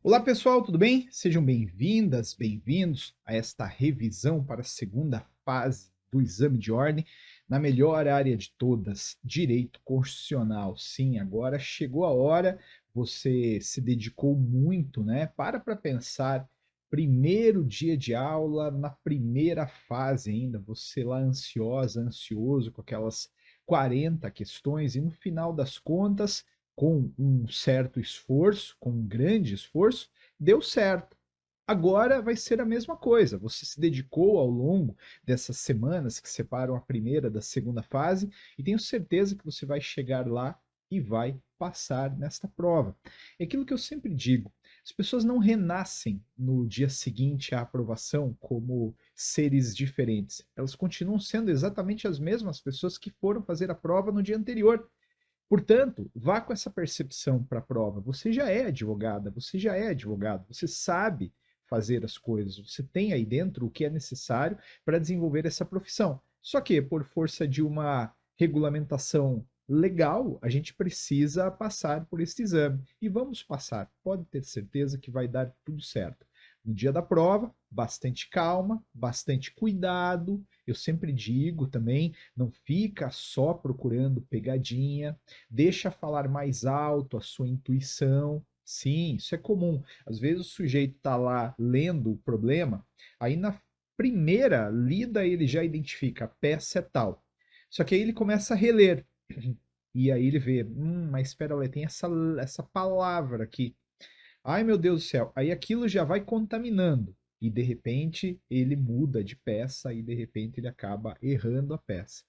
Olá pessoal, tudo bem? Sejam bem-vindas, bem-vindos a esta revisão para a segunda fase do exame de ordem, na melhor área de todas, direito constitucional. Sim, agora chegou a hora, você se dedicou muito, né? Para pensar, primeiro dia de aula, na primeira fase ainda, você lá ansiosa, ansioso com aquelas 40 questões e no final das contas com um certo esforço, com um grande esforço, deu certo. Agora vai ser a mesma coisa. Você se dedicou ao longo dessas semanas que separam a primeira da segunda fase e tenho certeza que você vai chegar lá e vai passar nesta prova. É aquilo que eu sempre digo: as pessoas não renascem no dia seguinte à aprovação como seres diferentes. Elas continuam sendo exatamente as mesmas pessoas que foram fazer a prova no dia anterior. Portanto, vá com essa percepção para a prova. Você já é advogada, você já é advogado, você sabe fazer as coisas, você tem aí dentro o que é necessário para desenvolver essa profissão. Só que, por força de uma regulamentação legal, a gente precisa passar por este exame. E vamos passar, pode ter certeza que vai dar tudo certo. No dia da prova, bastante calma, bastante cuidado. Eu sempre digo também, não fica só procurando pegadinha, deixa falar mais alto a sua intuição. Sim, isso é comum. Às vezes o sujeito está lá lendo o problema, aí na primeira lida ele já identifica a peça é tal. Só que aí ele começa a reler. E aí ele vê, mas espera lá, tem essa palavra aqui. Ai, meu Deus do céu. Aí aquilo já vai contaminando. E de repente ele muda de peça e de repente ele acaba errando a peça.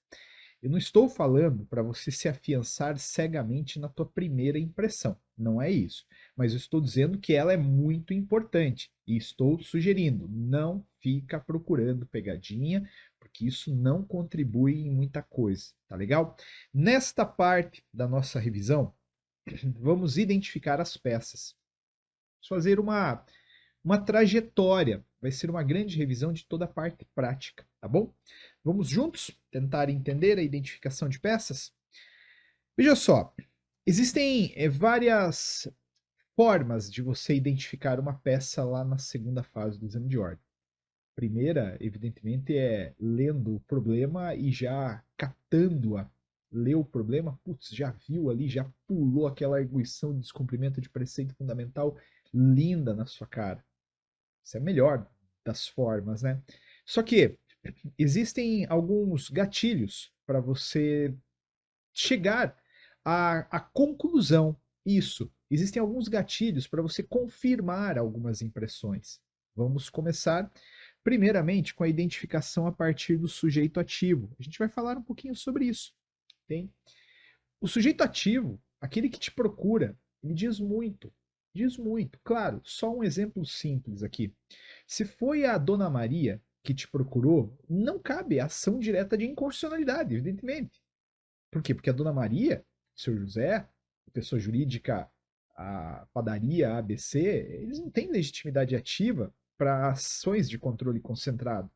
Eu não estou falando para você se afiançar cegamente na tua primeira impressão, não é isso. Mas eu estou dizendo que ela é muito importante e estou sugerindo, não fica procurando pegadinha, porque isso não contribui em muita coisa, tá legal? Nesta parte da nossa revisão, vamos identificar as peças. Vamos fazer uma trajetória. Vai ser uma grande revisão de toda a parte prática, tá bom? Vamos juntos tentar entender a identificação de peças? Veja só, existem várias formas de você identificar uma peça lá na segunda fase do exame de ordem. Primeira, evidentemente, é lendo o problema e já catando-a. Leu o problema, putz, já viu ali, já pulou aquela arguição de descumprimento de preceito fundamental linda na sua cara. Isso é a melhor das formas, né? Só que existem alguns gatilhos para você chegar à conclusão. Isso. Existem alguns gatilhos para você confirmar algumas impressões. Vamos começar, primeiramente, com a identificação a partir do sujeito ativo. A gente vai falar um pouquinho sobre isso. Tem? O sujeito ativo, aquele que te procura, ele diz muito. Diz muito. Claro, só um exemplo simples aqui. Se foi a Dona Maria que te procurou, não cabe ação direta de inconstitucionalidade, evidentemente. Por quê? Porque a Dona Maria, o seu José, a pessoa jurídica, a padaria ABC, eles não têm legitimidade ativa para ações de controle concentrado.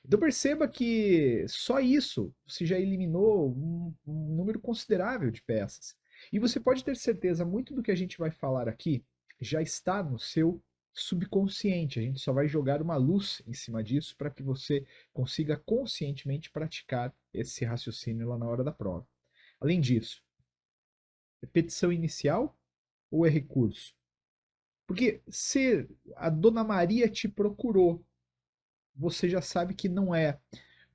Então perceba que só isso você já eliminou um número considerável de peças. E você pode ter certeza, muito do que a gente vai falar aqui já está no seu subconsciente. A gente só vai jogar uma luz em cima disso para que você consiga conscientemente praticar esse raciocínio lá na hora da prova. Além disso, é petição inicial ou é recurso? Porque se a Dona Maria te procurou, você já sabe que não é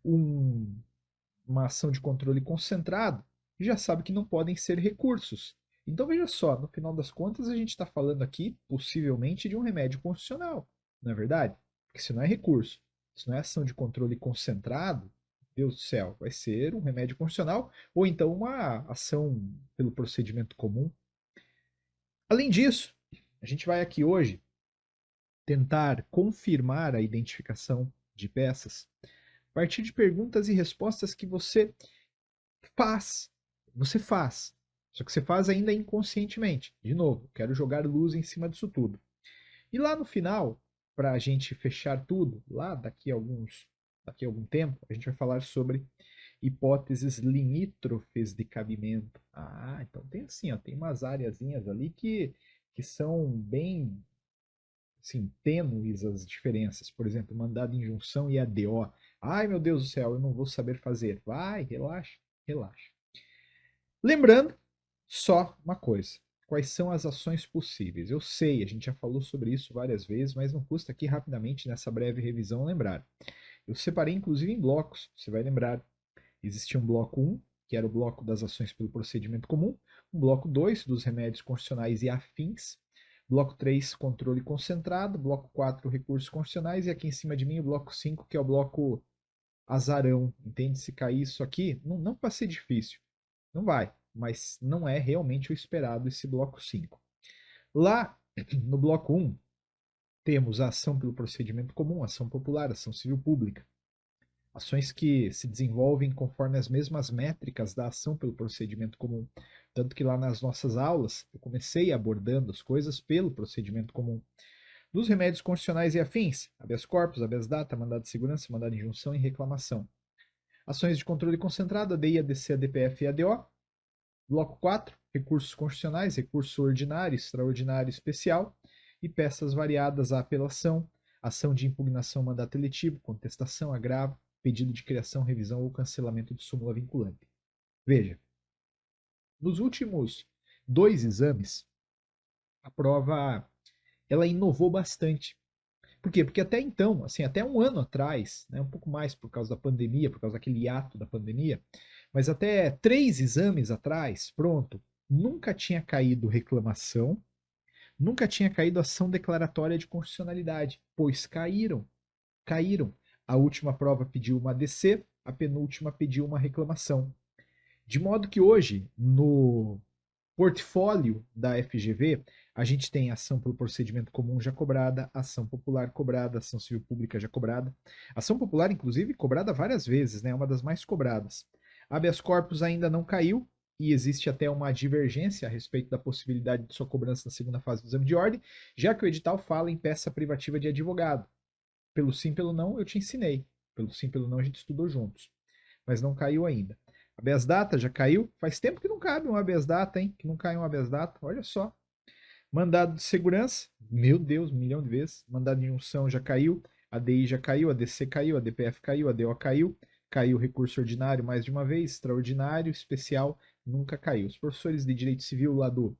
um, uma ação de controle concentrado, já sabe que não podem ser recursos. Então veja só, no final das contas a gente está falando aqui possivelmente de um remédio constitucional, não é verdade? Porque se não é recurso, se não é ação de controle concentrado, Deus do céu, vai ser um remédio constitucional ou então uma ação pelo procedimento comum. Além disso, a gente vai aqui hoje tentar confirmar a identificação de peças a partir de perguntas e respostas que faz. Você faz. Só que você faz ainda inconscientemente. De novo, quero jogar luz em cima disso tudo. E lá no final, para a gente fechar tudo, lá daqui a algum tempo, a gente vai falar sobre hipóteses limítrofes de cabimento. Ah, então tem assim, ó, tem umas areazinhas ali que são bem sim, tênues as diferenças. Por exemplo, mandado de injunção e ADO. Ai, meu Deus do céu, eu não vou saber fazer. Vai, relaxa, relaxa. Lembrando só uma coisa. Quais são as ações possíveis? Eu sei, a gente já falou sobre isso várias vezes, mas não custa aqui rapidamente, nessa breve revisão, lembrar. Eu separei inclusive em blocos, você vai lembrar. Existia um bloco 1, que era o bloco das ações pelo procedimento comum, um bloco 2, dos remédios constitucionais e afins, bloco 3, controle concentrado, bloco 4, recursos constitucionais, e aqui em cima de mim o bloco 5, que é o bloco azarão, entende? Se cair isso aqui, não vai ser difícil, não vai, mas não é realmente o esperado esse bloco 5. Lá no bloco 1, temos a ação pelo procedimento comum, ação popular, ação civil pública. Ações que se desenvolvem conforme as mesmas métricas da ação pelo procedimento comum. Tanto que lá nas nossas aulas eu comecei abordando as coisas pelo procedimento comum. Dos remédios constitucionais e afins, habeas corpus, habeas data, mandado de segurança, mandado de injunção e reclamação. Ações de controle concentrado, ADI, ADC, ADPF e ADO. Bloco 4, recursos constitucionais, recurso ordinário, extraordinário, especial. E peças variadas, a apelação, ação de impugnação, mandato eletivo, contestação, agravo, pedido de criação, revisão ou cancelamento de súmula vinculante. Veja, nos últimos 2 exames, a prova ela inovou bastante. Por quê? Porque até então, assim, até um ano atrás, né, um pouco mais por causa da pandemia, por causa daquele hiato da pandemia, mas até 3 exames atrás, pronto, nunca tinha caído reclamação, nunca tinha caído ação declaratória de constitucionalidade, pois caíram. A última prova pediu uma ADC, a penúltima pediu uma reclamação. De modo que hoje, no portfólio da FGV, a gente tem ação pelo procedimento comum já cobrada, ação popular cobrada, ação civil pública já cobrada. Ação popular, inclusive, cobrada várias vezes, né? É uma das mais cobradas. Habeas corpus ainda não caiu, e existe até uma divergência a respeito da possibilidade de sua cobrança na segunda fase do exame de ordem, já que o edital fala em peça privativa de advogado. Pelo sim, pelo não, eu te ensinei. Pelo sim, pelo não, a gente estudou juntos. Mas não caiu ainda. Habeas data já caiu. Faz tempo que não cabe um habeas data, hein? Que não cai um habeas data. Olha só. Mandado de segurança. Meu Deus, 1 milhão de vezes. Mandado de injunção já caiu. ADI já caiu. ADC caiu. ADPF caiu. ADO caiu. Caiu recurso ordinário mais de uma vez. Extraordinário, especial, nunca caiu. Os professores de direito civil lá do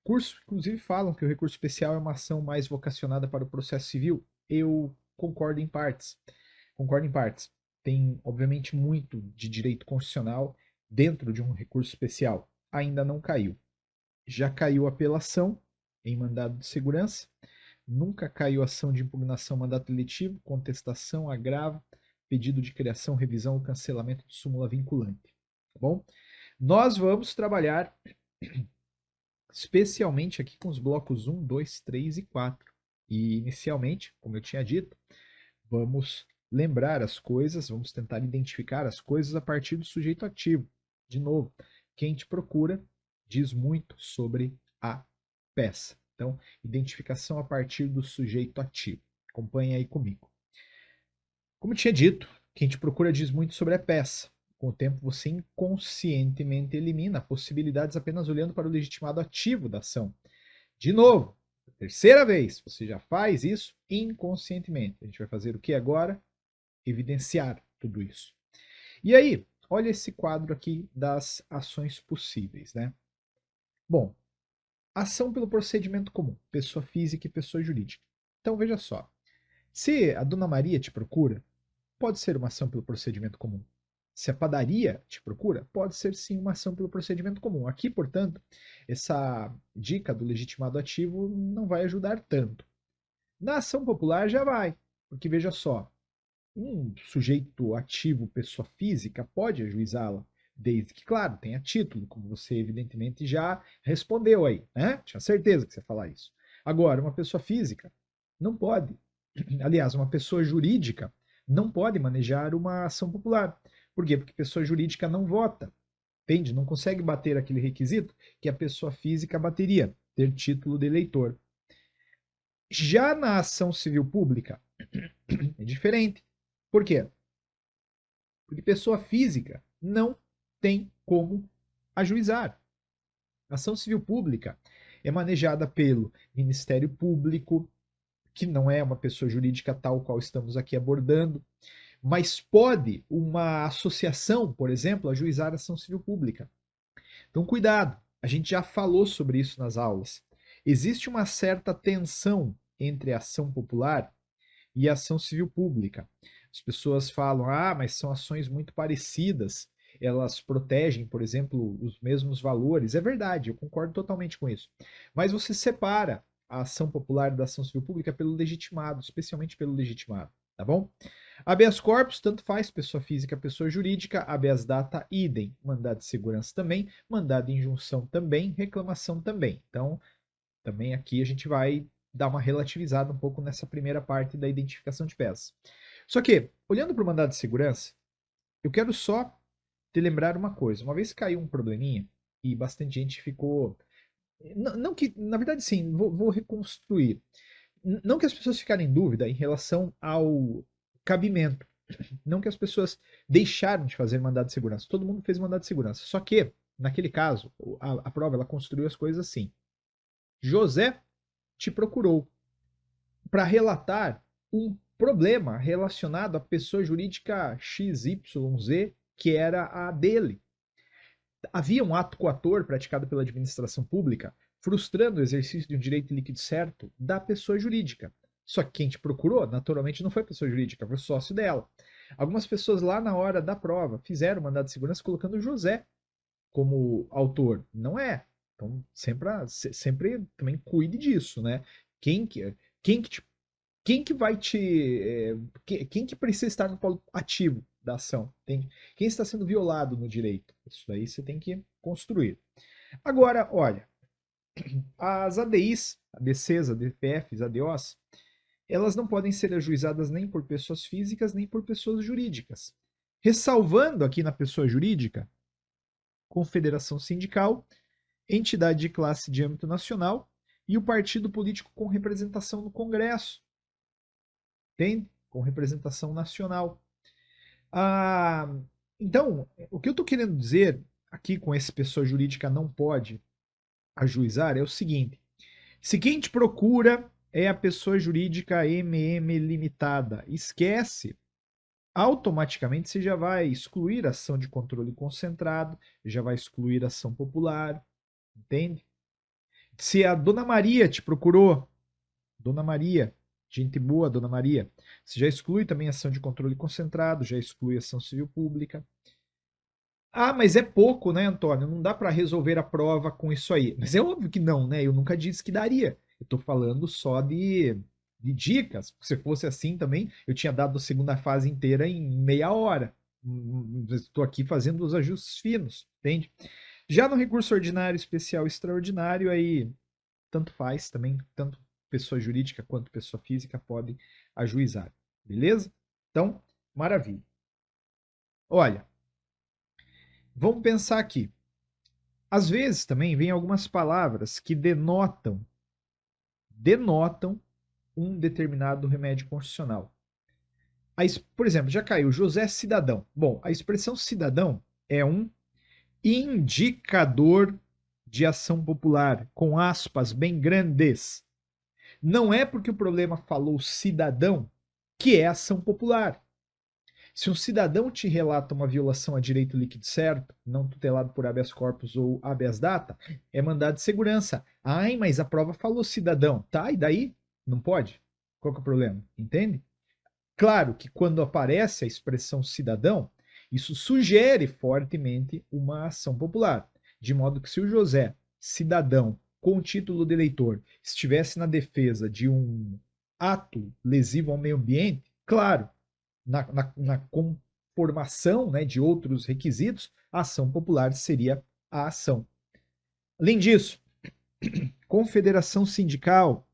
curso, inclusive, falam que o recurso especial é uma ação mais vocacionada para o processo civil. Eu concordo em partes. Concordo em partes. Tem, obviamente, muito de direito constitucional dentro de um recurso especial. Ainda não caiu. Já caiu apelação em mandado de segurança. Nunca caiu ação de impugnação mandato eletivo, contestação, agravo, pedido de criação, revisão ou cancelamento de súmula vinculante. Tá bom? Nós vamos trabalhar especialmente aqui com os blocos 1, 2, 3 e 4. E inicialmente, como eu tinha dito, vamos lembrar as coisas, vamos tentar identificar as coisas a partir do sujeito ativo. De novo, quem te procura diz muito sobre a peça. Então, identificação a partir do sujeito ativo. Acompanhe aí comigo. Como eu tinha dito, quem te procura diz muito sobre a peça. Com o tempo, você inconscientemente elimina possibilidades apenas olhando para o legitimado ativo da ação. De novo, terceira vez, você já faz isso inconscientemente. A gente vai fazer o que agora? Evidenciar tudo isso. E aí, olha esse quadro aqui das ações possíveis, né? Bom, ação pelo procedimento comum, pessoa física e pessoa jurídica. Então veja só, se a Dona Maria te procura, pode ser uma ação pelo procedimento comum. Se a padaria te procura, pode ser sim uma ação pelo procedimento comum. Aqui, portanto, essa dica do legitimado ativo não vai ajudar tanto. Na ação popular já vai, porque veja só, um sujeito ativo, pessoa física, pode ajuizá-la, desde que, claro, tenha título, como você evidentemente já respondeu aí, né? Tinha certeza que você ia falar isso. Agora, uma pessoa física não pode. Aliás, uma pessoa jurídica não pode manejar uma ação popular. Por quê? Porque pessoa jurídica não vota, entende? Não consegue bater aquele requisito que a pessoa física bateria, ter título de eleitor. Já na ação civil pública, é diferente. Por quê? Porque pessoa física não tem como ajuizar. A ação civil pública é manejada pelo Ministério Público, que não é uma pessoa jurídica tal qual estamos aqui abordando, mas pode uma associação, por exemplo, ajuizar ação civil pública. Então, cuidado, a gente já falou sobre isso nas aulas. Existe uma certa tensão entre a ação popular e a ação civil pública. As pessoas falam, mas são ações muito parecidas, elas protegem, por exemplo, os mesmos valores. É verdade, eu concordo totalmente com isso. Mas você separa a ação popular da ação civil pública pelo legitimado, especialmente pelo legitimado, tá bom? Habeas corpus, tanto faz, pessoa física, pessoa jurídica, habeas data, idem, mandado de segurança também, mandado de injunção também, reclamação também. Então, também aqui a gente vai dar uma relativizada um pouco nessa primeira parte da identificação de peças. Só que, olhando para o mandado de segurança, eu quero só te lembrar uma coisa. Uma vez caiu um probleminha e bastante gente ficou. Não que, na verdade, sim, vou reconstruir. Não que as pessoas ficarem em dúvida em relação ao cabimento. Não que as pessoas deixaram de fazer mandado de segurança. Todo mundo fez mandado de segurança. Só que, naquele caso, a prova ela construiu as coisas assim. José te procurou para relatar um problema relacionado à pessoa jurídica XYZ, que era a dele. Havia um ato coator praticado pela administração pública, frustrando o exercício de um direito líquido certo da pessoa jurídica. Só que quem te procurou, naturalmente, não foi a pessoa jurídica, foi o sócio dela. Algumas pessoas lá na hora da prova fizeram mandado de segurança colocando o José como autor. Não é. Então, sempre também cuide disso, né? Quem que, quem que, te, quem que vai te. Quem que precisa estar no polo ativo da ação? Quem está sendo violado no direito? Isso daí você tem que construir. Agora, olha, as ADIs, ADCs, ADPFs, ADOs, elas não podem ser ajuizadas nem por pessoas físicas nem por pessoas jurídicas. Ressalvando aqui na pessoa jurídica, confederação sindical, entidade de classe de âmbito nacional e o partido político com representação no Congresso. Entende? Com representação nacional. Então, o que eu estou querendo dizer aqui com esse pessoa jurídica não pode ajuizar é o seguinte: se quem te procura é a pessoa jurídica MM limitada, esquece, automaticamente você já vai excluir a ação de controle concentrado, já vai excluir a ação popular, entende? Se a Dona Maria te procurou, Dona Maria, gente boa, Dona Maria, você já exclui também a ação de controle concentrado, já exclui a ação civil pública. Mas é pouco, né, Antônio? Não dá para resolver a prova com isso aí. Mas é óbvio que não, né? Eu nunca disse que daria. Eu estou falando só de dicas. Se fosse assim também, eu tinha dado a segunda fase inteira em meia hora. Estou aqui fazendo os ajustes finos, entende? Já no recurso ordinário, especial e extraordinário, aí tanto faz também, tanto pessoa jurídica quanto pessoa física podem ajuizar. Beleza? Então, maravilha. Olha, vamos pensar aqui. Às vezes também vem algumas palavras que denotam um determinado remédio constitucional. Por exemplo, já caiu José Cidadão. Bom, a expressão cidadão é um indicador de ação popular, com aspas bem grandes. Não é porque o problema falou cidadão que é ação popular. Se um cidadão te relata uma violação a direito líquido certo, não tutelado por habeas corpus ou habeas data, é mandado de segurança. Mas a prova falou cidadão. Tá, e daí? Não pode? Qual que é o problema? Entende? Claro que quando aparece a expressão cidadão, isso sugere fortemente uma ação popular. De modo que se o José, cidadão, com título de eleitor, estivesse na defesa de um ato lesivo ao meio ambiente, claro, na conformação, né, de outros requisitos, a ação popular seria a ação. Além disso, confederação sindical,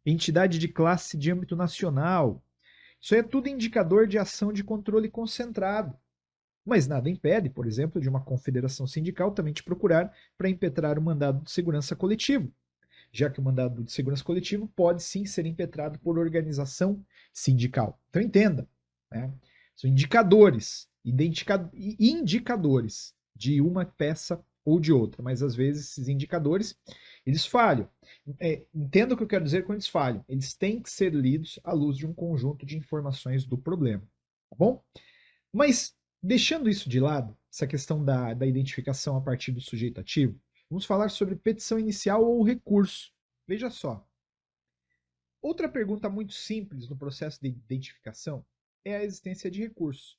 entidade de classe de âmbito nacional, isso é tudo indicador de ação de controle concentrado. Mas nada impede, por exemplo, de uma confederação sindical também te procurar para impetrar o mandado de segurança coletivo, já que o mandado de segurança coletivo pode sim ser impetrado por organização sindical. Então entenda, né? São indicadores, indicadores de uma peça ou de outra, mas às vezes esses indicadores Eles falham. Entenda o que eu quero dizer quando eles falham. Eles têm que ser lidos à luz de um conjunto de informações do problema. Tá bom? Mas, deixando isso de lado, essa questão da identificação a partir do sujeito ativo, vamos falar sobre petição inicial ou recurso. Veja só. Outra pergunta muito simples no processo de identificação é a existência de recurso.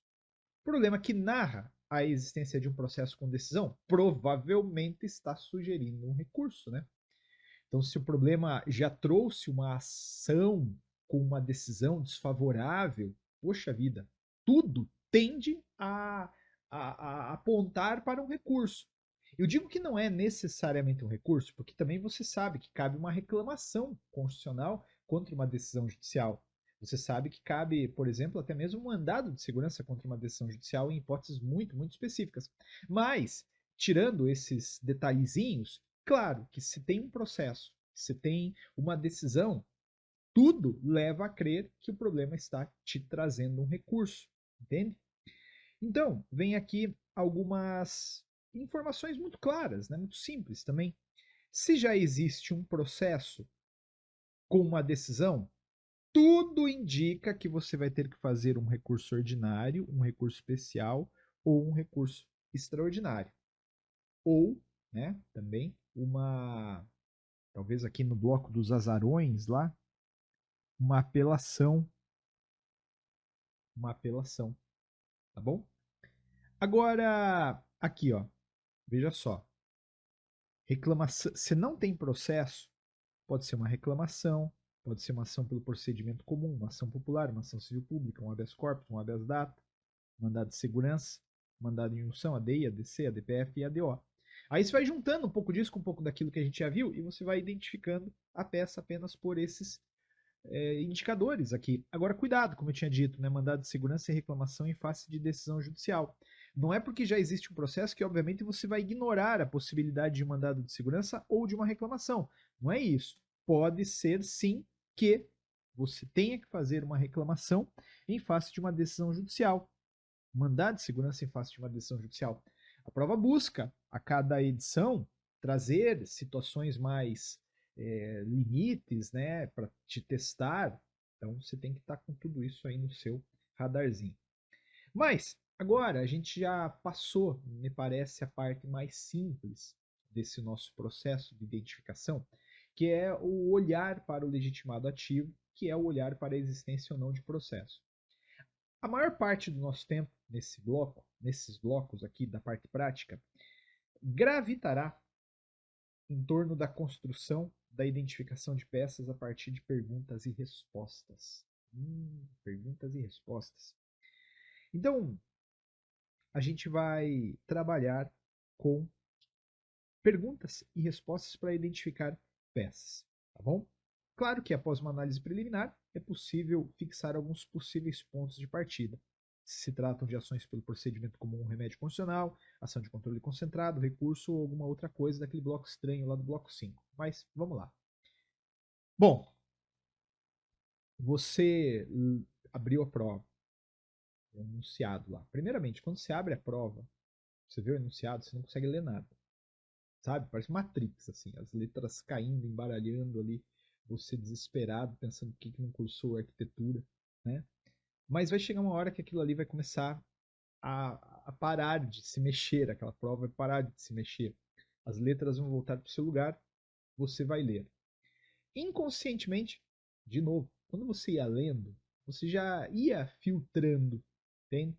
O problema que narra a existência de um processo com decisão provavelmente está sugerindo um recurso, né? Então, se o problema já trouxe uma ação com uma decisão desfavorável, poxa vida, tudo tende a apontar para um recurso. Eu digo que não é necessariamente um recurso, porque também você sabe que cabe uma reclamação constitucional contra uma decisão judicial. Você sabe que cabe, por exemplo, até mesmo um mandado de segurança contra uma decisão judicial em hipóteses muito, muito específicas. Mas, tirando esses detalhezinhos, claro que se tem um processo, se tem uma decisão, tudo leva a crer que o problema está te trazendo um recurso, entende? Então, vem aqui algumas informações muito claras, né? Muito simples também. Se já existe um processo com uma decisão, tudo indica que você vai ter que fazer um recurso ordinário, um recurso especial ou um recurso extraordinário. Ou, né, também talvez aqui no bloco dos azarões lá, uma apelação, tá bom? Agora, aqui, ó, veja só, reclamação, se não tem processo, pode ser uma reclamação, pode ser uma ação pelo procedimento comum, uma ação popular, uma ação civil pública, um habeas corpus, um habeas data, mandado de segurança, mandado de injunção, ADI, ADC, ADPF e ADO. Aí você vai juntando um pouco disso com um pouco daquilo que a gente já viu e você vai identificando a peça apenas por esses indicadores aqui. Agora, cuidado, como eu tinha dito, né? Mandado de segurança e reclamação em face de decisão judicial. Não é porque já existe um processo que, obviamente, você vai ignorar a possibilidade de um mandado de segurança ou de uma reclamação. Não é isso. Pode ser, sim, que você tenha que fazer uma reclamação em face de uma decisão judicial. Mandado de segurança em face de uma decisão judicial. A prova busca, a cada edição, trazer situações mais limites, né, para te testar. Então você tem que estar com tudo isso aí no seu radarzinho. Mas agora a gente já passou, me parece, a parte mais simples desse nosso processo de identificação, que é o olhar para o legitimado ativo, que é o olhar para a existência ou não de processo. A maior parte do nosso tempo nesse bloco, nesses blocos aqui da parte prática, gravitará em torno da construção da identificação de peças a partir de perguntas e respostas. Perguntas e respostas. Então, a gente vai trabalhar com perguntas e respostas para identificar peças, tá bom? Claro que após uma análise preliminar é possível fixar alguns possíveis pontos de partida. Se tratam de ações pelo procedimento comum, remédio constitucional, ação de controle concentrado, recurso ou alguma outra coisa daquele bloco estranho lá do bloco 5. Mas vamos lá. Bom, você abriu a prova, o enunciado lá. Primeiramente, quando você abre a prova, você vê o enunciado, você não consegue ler nada. Sabe? Parece Matrix, assim, as letras caindo, embaralhando ali, você desesperado, pensando por que não cursou arquitetura, né? Mas vai chegar uma hora que aquilo ali vai começar a parar de se mexer, aquela prova vai parar de se mexer. As letras vão voltar para o seu lugar, você vai ler. Inconscientemente, de novo, quando você ia lendo, você já ia filtrando, entende?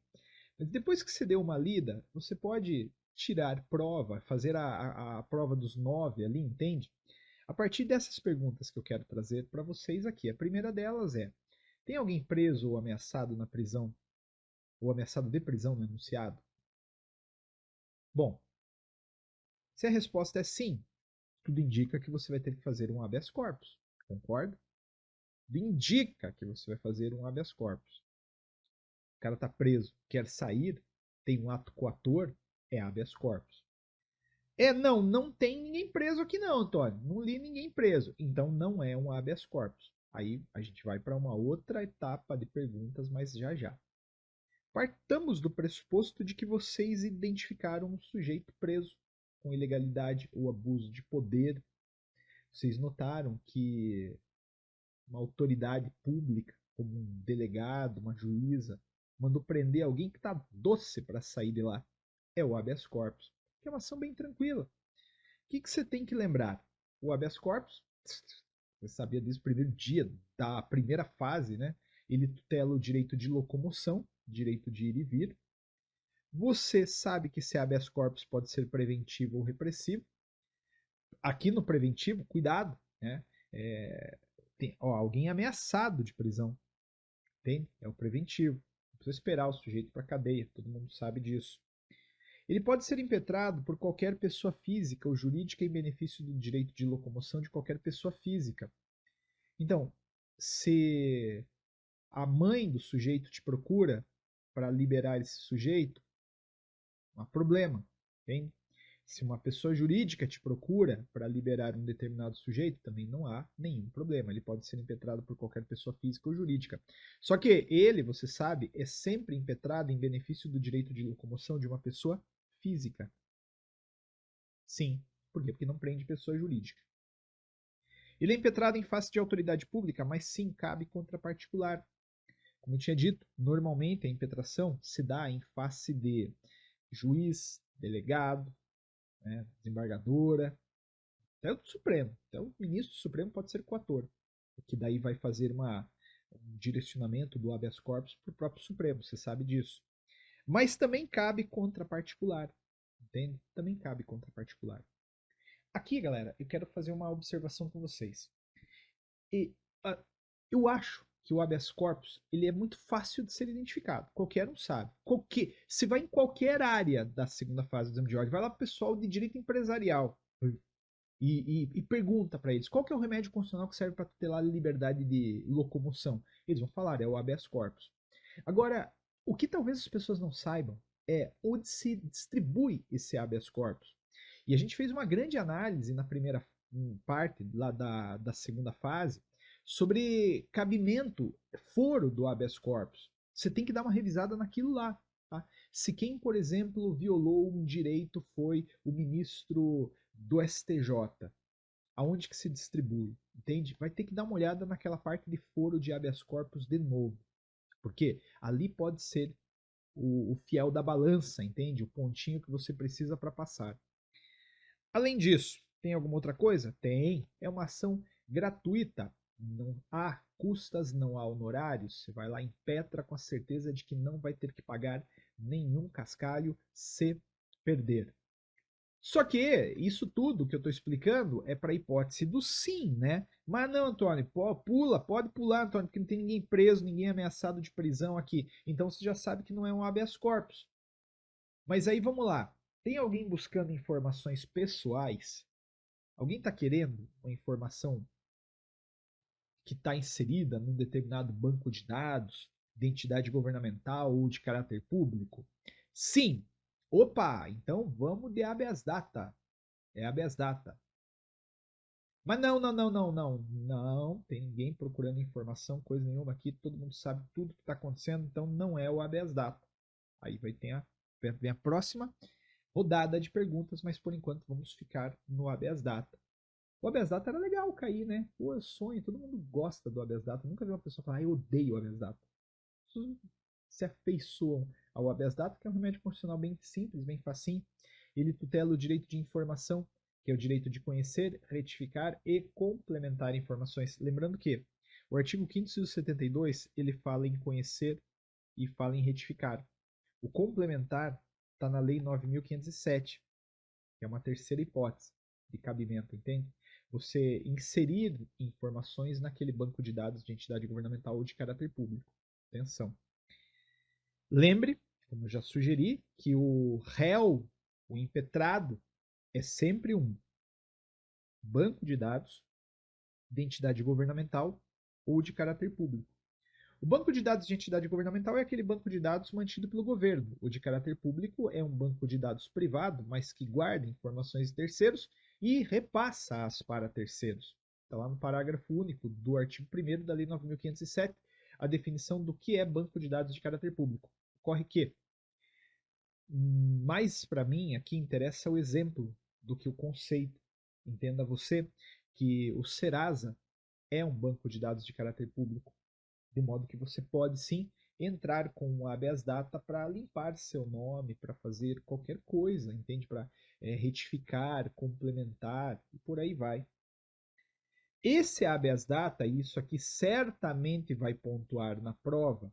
Mas depois que você deu uma lida, você pode tirar prova, fazer a prova dos 9 ali, entende? A partir dessas perguntas que eu quero trazer para vocês aqui. A primeira delas é: tem alguém preso ou ameaçado na prisão, ou ameaçado de prisão no enunciado? Bom, se a resposta é sim, tudo indica que você vai ter que fazer um habeas corpus, concorda? Tudo indica que você vai fazer um habeas corpus. O cara está preso, quer sair, tem um ato coator, é habeas corpus. Não tem ninguém preso aqui não, Antônio. Não li ninguém preso. Então não é um habeas corpus. Aí a gente vai para uma outra etapa de perguntas, mas já já. Partamos do pressuposto de que vocês identificaram um sujeito preso com ilegalidade ou abuso de poder. Vocês notaram que uma autoridade pública, como um delegado, uma juíza, mandou prender alguém que está doce para sair de lá? É o habeas corpus, que é uma ação bem tranquila. O que você tem que lembrar? O habeas corpus, você sabia disso no primeiro dia da primeira fase, né? Ele tutela o direito de locomoção, direito de ir e vir. Você sabe que esse habeas corpus pode ser preventivo ou repressivo. Aqui no preventivo, cuidado, né? Tem alguém ameaçado de prisão, entende? É o preventivo. Não precisa esperar o sujeito para cadeia, todo mundo sabe disso. Ele pode ser impetrado por qualquer pessoa física ou jurídica em benefício do direito de locomoção de qualquer pessoa física. Então, se a mãe do sujeito te procura para liberar esse sujeito, não há problema, entende? Se uma pessoa jurídica te procura para liberar um determinado sujeito, também não há nenhum problema. Ele pode ser impetrado por qualquer pessoa física ou jurídica. Só que ele, você sabe, é sempre impetrado em benefício do direito de locomoção de uma pessoa física. Sim. Por quê? Porque não prende pessoa jurídica. Ele é impetrado em face de autoridade pública, mas sim cabe contra particular. Como eu tinha dito, normalmente a impetração se dá em face de juiz, delegado, né, desembargadora, até o Supremo. Até o ministro do Supremo pode ser coator, que daí vai fazer um direcionamento do habeas corpus para o próprio Supremo, você sabe disso. Mas também cabe contra particular, entende? Também cabe contra particular. Aqui, galera, eu quero fazer uma observação com vocês. E, eu acho que o habeas corpus ele é muito fácil de ser identificado. Qualquer um sabe. Se vai em qualquer área da segunda fase do exame de ordem, vai lá para o pessoal de direito empresarial e pergunta para eles qual que é o remédio constitucional que serve para tutelar a liberdade de locomoção. Eles vão falar, é o habeas corpus. Agora, o que talvez as pessoas não saibam é onde se distribui esse habeas corpus. E a gente fez uma grande análise na primeira parte lá da segunda fase sobre cabimento, foro do habeas corpus. Você tem que dar uma revisada naquilo lá. Tá? Se quem, por exemplo, violou um direito foi o ministro do STJ, aonde que se distribui, entende? Vai ter que dar uma olhada naquela parte de foro de habeas corpus de novo, porque ali pode ser o fiel da balança, entende? O pontinho que você precisa para passar. Além disso, tem alguma outra coisa? Tem. É uma ação gratuita. Não há custas, não há honorários. Você vai lá em Petra com a certeza de que não vai ter que pagar nenhum cascalho se perder. Só que isso tudo que eu estou explicando é para a hipótese do sim, né? Mas não, Antônio, pode pular, Antônio, porque não tem ninguém preso, ninguém ameaçado de prisão aqui. Então você já sabe que não é um habeas corpus. Mas aí vamos lá. Tem alguém buscando informações pessoais? Alguém está querendo uma informação que está inserida num determinado banco de dados, de entidade governamental ou de caráter público? Sim. Opa, então vamos de habeas data. É habeas data. Mas não tem ninguém procurando informação, coisa nenhuma aqui, todo mundo sabe tudo que está acontecendo, então não é o habeas data. Aí vem a próxima rodada de perguntas, mas por enquanto vamos ficar no habeas data. O habeas data era legal cair, né? Pô, eu sonho, todo mundo gosta do habeas data. Nunca vi uma pessoa falar, eu odeio o habeas data. As pessoas se afeiçoam ao habeas data, que é um remédio constitucional bem simples, bem facinho. Ele tutela o direito de informação, que é o direito de conhecer, retificar e complementar informações. Lembrando que o artigo 5º, inciso 72, ele fala em conhecer e fala em retificar. O complementar está na Lei 9.507, que é uma terceira hipótese de cabimento, entende? Você inserir informações naquele banco de dados de entidade governamental ou de caráter público. Atenção. Lembre, como eu já sugeri, que o réu, o impetrado, é sempre um banco de dados de entidade governamental ou de caráter público. O banco de dados de entidade governamental é aquele banco de dados mantido pelo governo. O de caráter público é um banco de dados privado, mas que guarda informações de terceiros e repassa-as para terceiros. Está lá no parágrafo único do artigo 1º da Lei 9.507, a definição do que é banco de dados de caráter público. Ocorre que, mais para mim, aqui interessa o exemplo do que o conceito. Entenda você que o Serasa é um banco de dados de caráter público, de modo que você pode sim entrar com o habeas data para limpar seu nome, para fazer qualquer coisa, entende? Para retificar, complementar e por aí vai. Esse habeas data, e isso aqui certamente vai pontuar na prova,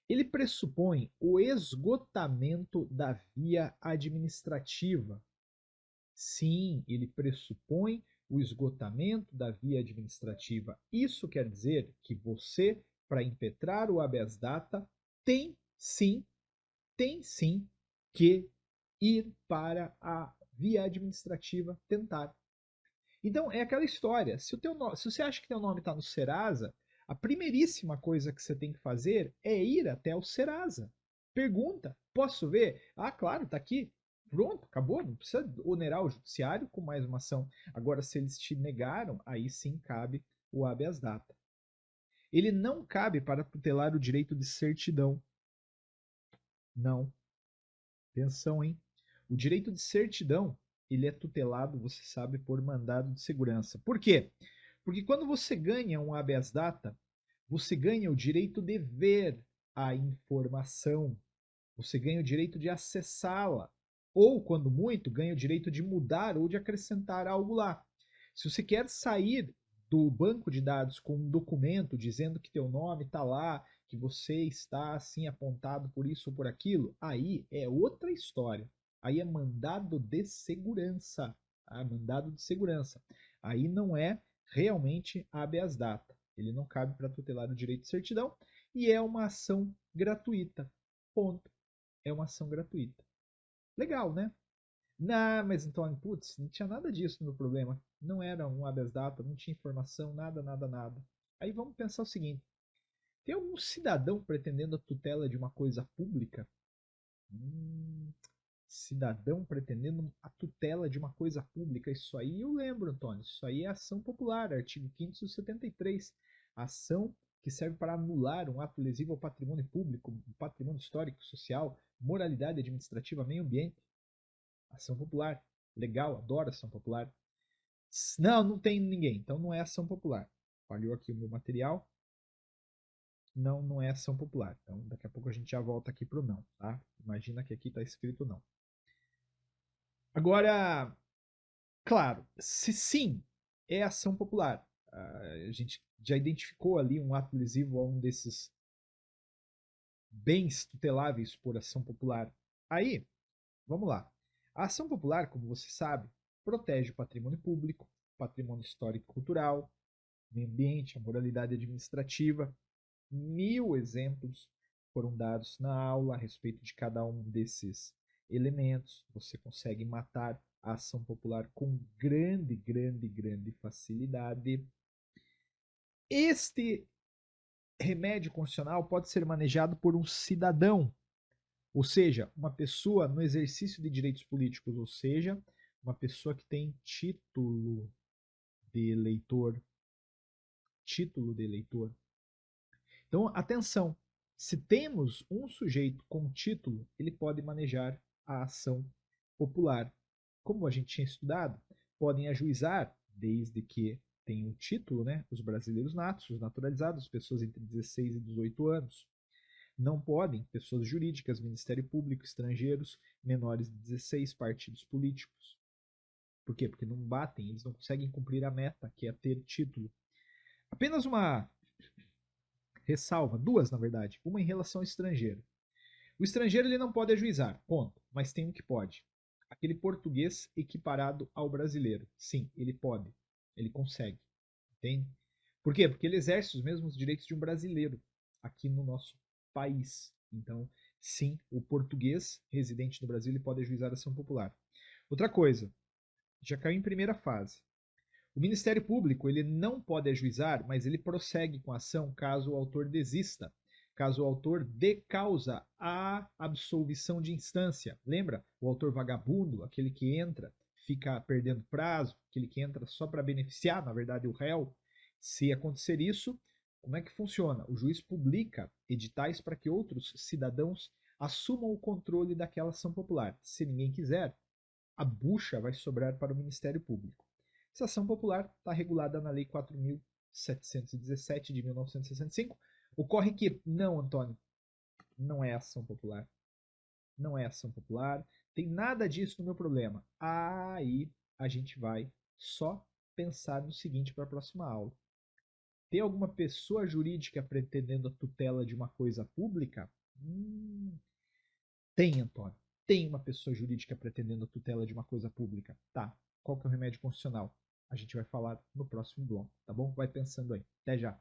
ele pressupõe o esgotamento da via administrativa. Sim, ele pressupõe o esgotamento da via administrativa. Isso quer dizer que você, para impetrar o habeas data, tem sim que ir para a via administrativa tentar. Então, é aquela história. Se você acha que teu nome está no Serasa, a primeiríssima coisa que você tem que fazer é ir até o Serasa. Pergunta, posso ver? Ah, claro, está aqui. Pronto, acabou. Não precisa onerar o judiciário com mais uma ação. Agora, se eles te negaram, aí sim cabe o habeas data. Ele não cabe para tutelar o direito de certidão. Não. Atenção, hein? O direito de certidão, ele é tutelado, você sabe, por mandado de segurança. Por quê? Porque quando você ganha um habeas data, você ganha o direito de ver a informação, você ganha o direito de acessá-la, ou, quando muito, ganha o direito de mudar ou de acrescentar algo lá. Se você quer sair do banco de dados com um documento dizendo que teu nome está lá, que você está assim apontado por isso ou por aquilo, aí é outra história. Aí é mandado de segurança. Tá? Mandado de segurança. Aí não é realmente habeas data. Ele não cabe para tutelar o direito de certidão e é uma ação gratuita. Ponto. É uma ação gratuita. Legal, né? Não, mas então, putz, não tinha nada disso no problema. Não era um habeas data, não tinha informação, nada, nada, nada. Aí vamos pensar o seguinte: tem algum cidadão pretendendo a tutela de uma coisa pública? Cidadão pretendendo a tutela de uma coisa pública. Isso aí eu lembro, Antônio. Isso aí é ação popular, artigo 573. Ação que serve para anular um ato lesivo ao patrimônio público, patrimônio histórico, social, moralidade administrativa, meio ambiente. Ação popular. Legal, adoro ação popular. Não, não tem ninguém. Então não é ação popular. Falhou aqui o meu material. Não, não é ação popular. Então daqui a pouco a gente já volta aqui pro não, tá? Imagina que aqui está escrito não. Agora, claro, se sim é ação popular, a gente já identificou ali um ato lesivo a um desses bens tuteláveis por ação popular. Aí, vamos lá. A ação popular, como você sabe, protege o patrimônio público, patrimônio histórico e cultural, meio ambiente, a moralidade administrativa. 1000 exemplos foram dados na aula a respeito de cada um desses elementos. Você consegue matar a ação popular com grande, grande, grande facilidade. Este remédio constitucional pode ser manejado por um cidadão, ou seja, uma pessoa no exercício de direitos políticos, ou seja, uma pessoa que tem título de eleitor. Título de eleitor. Então, atenção, se temos um sujeito com título, ele pode manejar a ação popular. Como a gente tinha estudado, podem ajuizar, desde que tenham o título, né, os brasileiros natos, os naturalizados, pessoas entre 16 e 18 anos. Não podem pessoas jurídicas, Ministério Público, estrangeiros, menores de 16, partidos políticos. Por quê? Porque não batem, eles não conseguem cumprir a meta, que é ter título. Apenas uma ressalva, duas na verdade, uma em relação ao estrangeiro. O estrangeiro ele não pode ajuizar, ponto, mas tem um que pode. Aquele português equiparado ao brasileiro. Sim, ele pode, ele consegue, entende? Por quê? Porque ele exerce os mesmos direitos de um brasileiro aqui no nosso país. Então, sim, o português residente no Brasil ele pode ajuizar a ação popular. Outra coisa, já caiu em primeira fase. O Ministério Público ele não pode ajuizar, mas ele prossegue com a ação caso o autor desista, caso o autor dê causa à absolvição de instância. Lembra? O autor vagabundo, aquele que entra, fica perdendo prazo, aquele que entra só para beneficiar, na verdade, o réu. Se acontecer isso, como é que funciona? O juiz publica editais para que outros cidadãos assumam o controle daquela ação popular. Se ninguém quiser, a bucha vai sobrar para o Ministério Público. Essa ação popular está regulada na Lei 4.717 de 1965. Ocorre que, não, Antônio, não é ação popular. Não é ação popular. Tem nada disso no meu problema. Aí a gente vai só pensar no seguinte para a próxima aula. Tem alguma pessoa jurídica pretendendo a tutela de uma coisa pública? Tem, Antônio. Tem uma pessoa jurídica pretendendo a tutela de uma coisa pública. Tá. Qual que é o remédio constitucional? A gente vai falar no próximo bloco, tá bom? Vai pensando aí. Até já.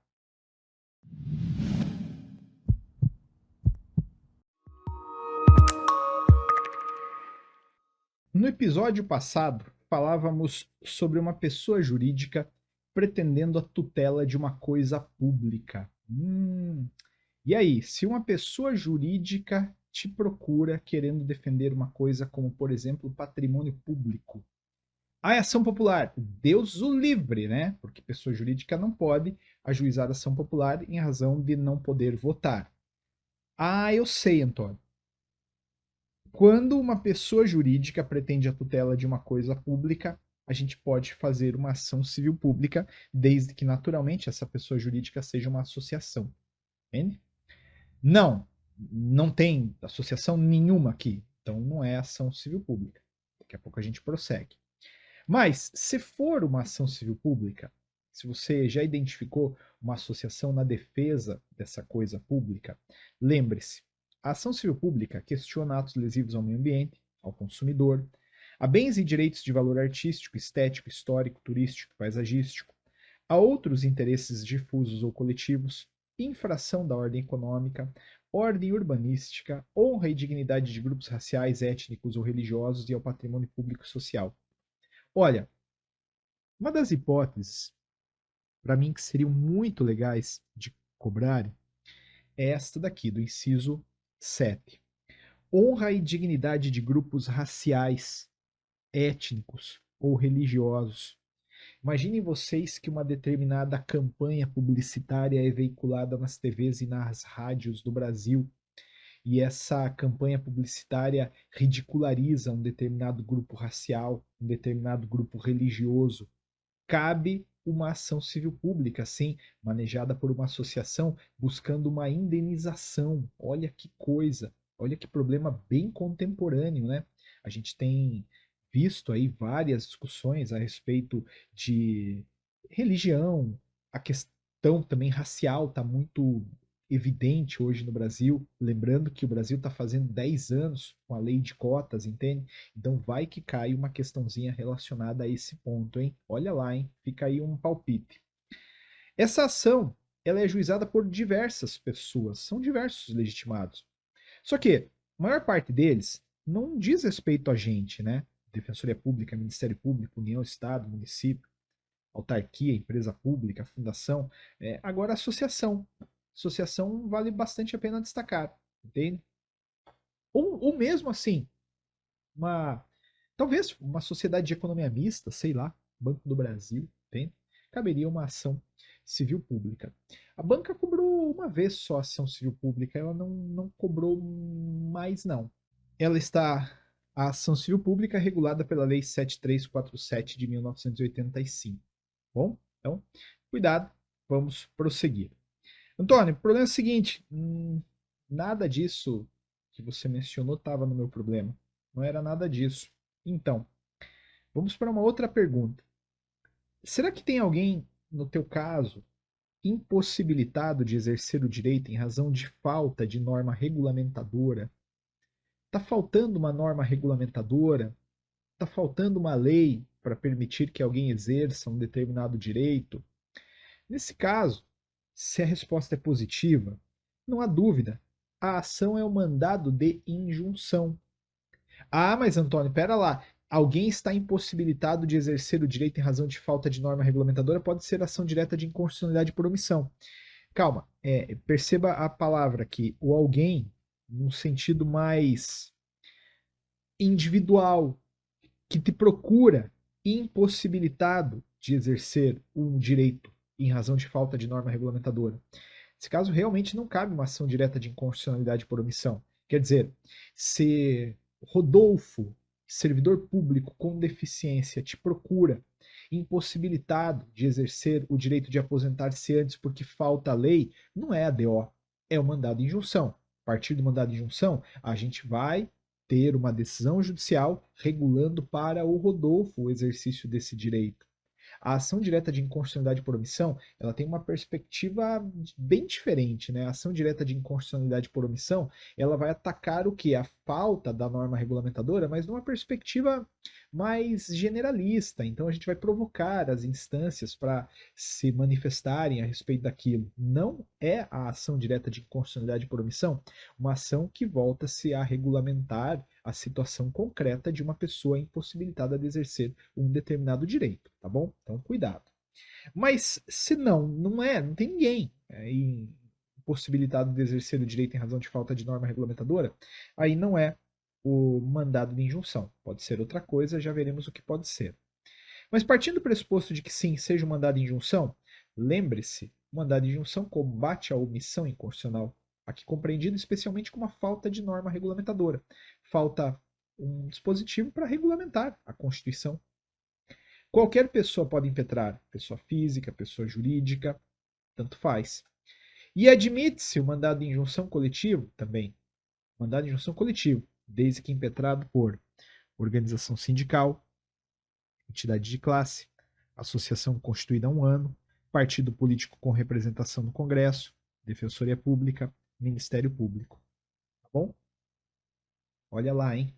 No episódio passado, falávamos sobre uma pessoa jurídica pretendendo a tutela de uma coisa pública. E aí, se uma pessoa jurídica te procura querendo defender uma coisa como, por exemplo, patrimônio público. A ação popular, Deus o livre, né? Porque pessoa jurídica não pode ajuizar ação popular em razão de não poder votar. Ah, eu sei, Antônio. Quando uma pessoa jurídica pretende a tutela de uma coisa pública, a gente pode fazer uma ação civil pública, desde que naturalmente essa pessoa jurídica seja uma associação. Entende? Não, não tem associação nenhuma aqui. Então não é ação civil pública. Daqui a pouco a gente prossegue. Mas, se for uma ação civil pública, se você já identificou uma associação na defesa dessa coisa pública, lembre-se, a ação civil pública questiona atos lesivos ao meio ambiente, ao consumidor, a bens e direitos de valor artístico, estético, histórico, turístico, paisagístico, a outros interesses difusos ou coletivos, infração da ordem econômica, ordem urbanística, honra e dignidade de grupos raciais, étnicos ou religiosos e ao patrimônio público e social. Olha, uma das hipóteses, para mim, que seriam muito legais de cobrarem, é esta daqui, do inciso 7. Honra e dignidade de grupos raciais, étnicos ou religiosos. Imaginem vocês que uma determinada campanha publicitária é veiculada nas TVs e nas rádios do Brasil, e essa campanha publicitária ridiculariza um determinado grupo racial, um determinado grupo religioso. Cabe uma ação civil pública, sim, manejada por uma associação buscando uma indenização. Olha que coisa, olha que problema bem contemporâneo, né? A gente tem visto aí várias discussões a respeito de religião, a questão também racial está muito evidente hoje no Brasil, lembrando que o Brasil está fazendo 10 anos com a lei de cotas, entende? Então vai que cai uma questãozinha relacionada a esse ponto, hein? Olha lá, hein? Fica aí um palpite. Essa ação, ela é ajuizada por diversas pessoas, são diversos legitimados. Só que a maior parte deles não diz respeito a gente, né? Defensoria Pública, Ministério Público, União, Estado, município, autarquia, empresa pública, fundação. Agora, associação. Associação vale bastante a pena destacar, entende? Ou mesmo assim, uma talvez uma sociedade de economia mista, sei lá, Banco do Brasil, tem, caberia uma ação civil pública. A banca cobrou uma vez só a ação civil pública, ela não cobrou mais não. Ela está a ação civil pública é regulada pela Lei 7347 de 1985. Bom, então, cuidado, vamos prosseguir. Antônio, o problema é o seguinte, nada disso que você mencionou estava no meu problema. Não era nada disso. Então, vamos para uma outra pergunta. Será que tem alguém, no teu caso, impossibilitado de exercer o direito em razão de falta de norma regulamentadora? Está faltando uma norma regulamentadora? Está faltando uma lei para permitir que alguém exerça um determinado direito? Nesse caso, se a resposta é positiva, não há dúvida, a ação é o mandado de injunção. Ah, mas Antônio, pera lá. Alguém está impossibilitado de exercer o direito em razão de falta de norma regulamentadora, pode ser ação direta de inconstitucionalidade por omissão. Calma, perceba a palavra aqui, o alguém, num sentido mais individual, que te procura impossibilitado de exercer um direito em razão de falta de norma regulamentadora. Nesse caso, realmente não cabe uma ação direta de inconstitucionalidade por omissão. Quer dizer, se Rodolfo, servidor público com deficiência, te procura impossibilitado de exercer o direito de aposentar-se antes porque falta a lei, não é a DO, é o mandado de injunção. A partir do mandado de injunção, a gente vai ter uma decisão judicial regulando para o Rodolfo o exercício desse direito. A ação direta de inconstitucionalidade por omissão, ela tem uma perspectiva bem diferente, né? A ação direta de inconstitucionalidade por omissão, ela vai atacar o que? A falta da norma regulamentadora, mas numa perspectiva mais generalista. Então a gente vai provocar as instâncias para se manifestarem a respeito daquilo. Não é a ação direta de inconstitucionalidade por omissão uma ação que volta-se a regulamentar a situação concreta de uma pessoa impossibilitada de exercer um determinado direito, tá bom? Então, cuidado. Mas se não, não tem ninguém impossibilitado de exercer o direito em razão de falta de norma regulamentadora, aí não é o mandado de injunção. Pode ser outra coisa, já veremos o que pode ser. Mas partindo do pressuposto de que sim, seja um mandado de injunção, lembre-se, o mandado de injunção combate a omissão inconstitucional, aqui compreendido especialmente como a falta de norma regulamentadora. Falta um dispositivo para regulamentar a Constituição. Qualquer pessoa pode impetrar, pessoa física, pessoa jurídica, tanto faz. E admite-se o mandado de injunção coletivo também. Mandado de injunção coletivo, desde que impetrado por organização sindical, entidade de classe, associação constituída há um ano, partido político com representação no Congresso, Defensoria Pública, Ministério Público. Tá bom? Olha lá, hein?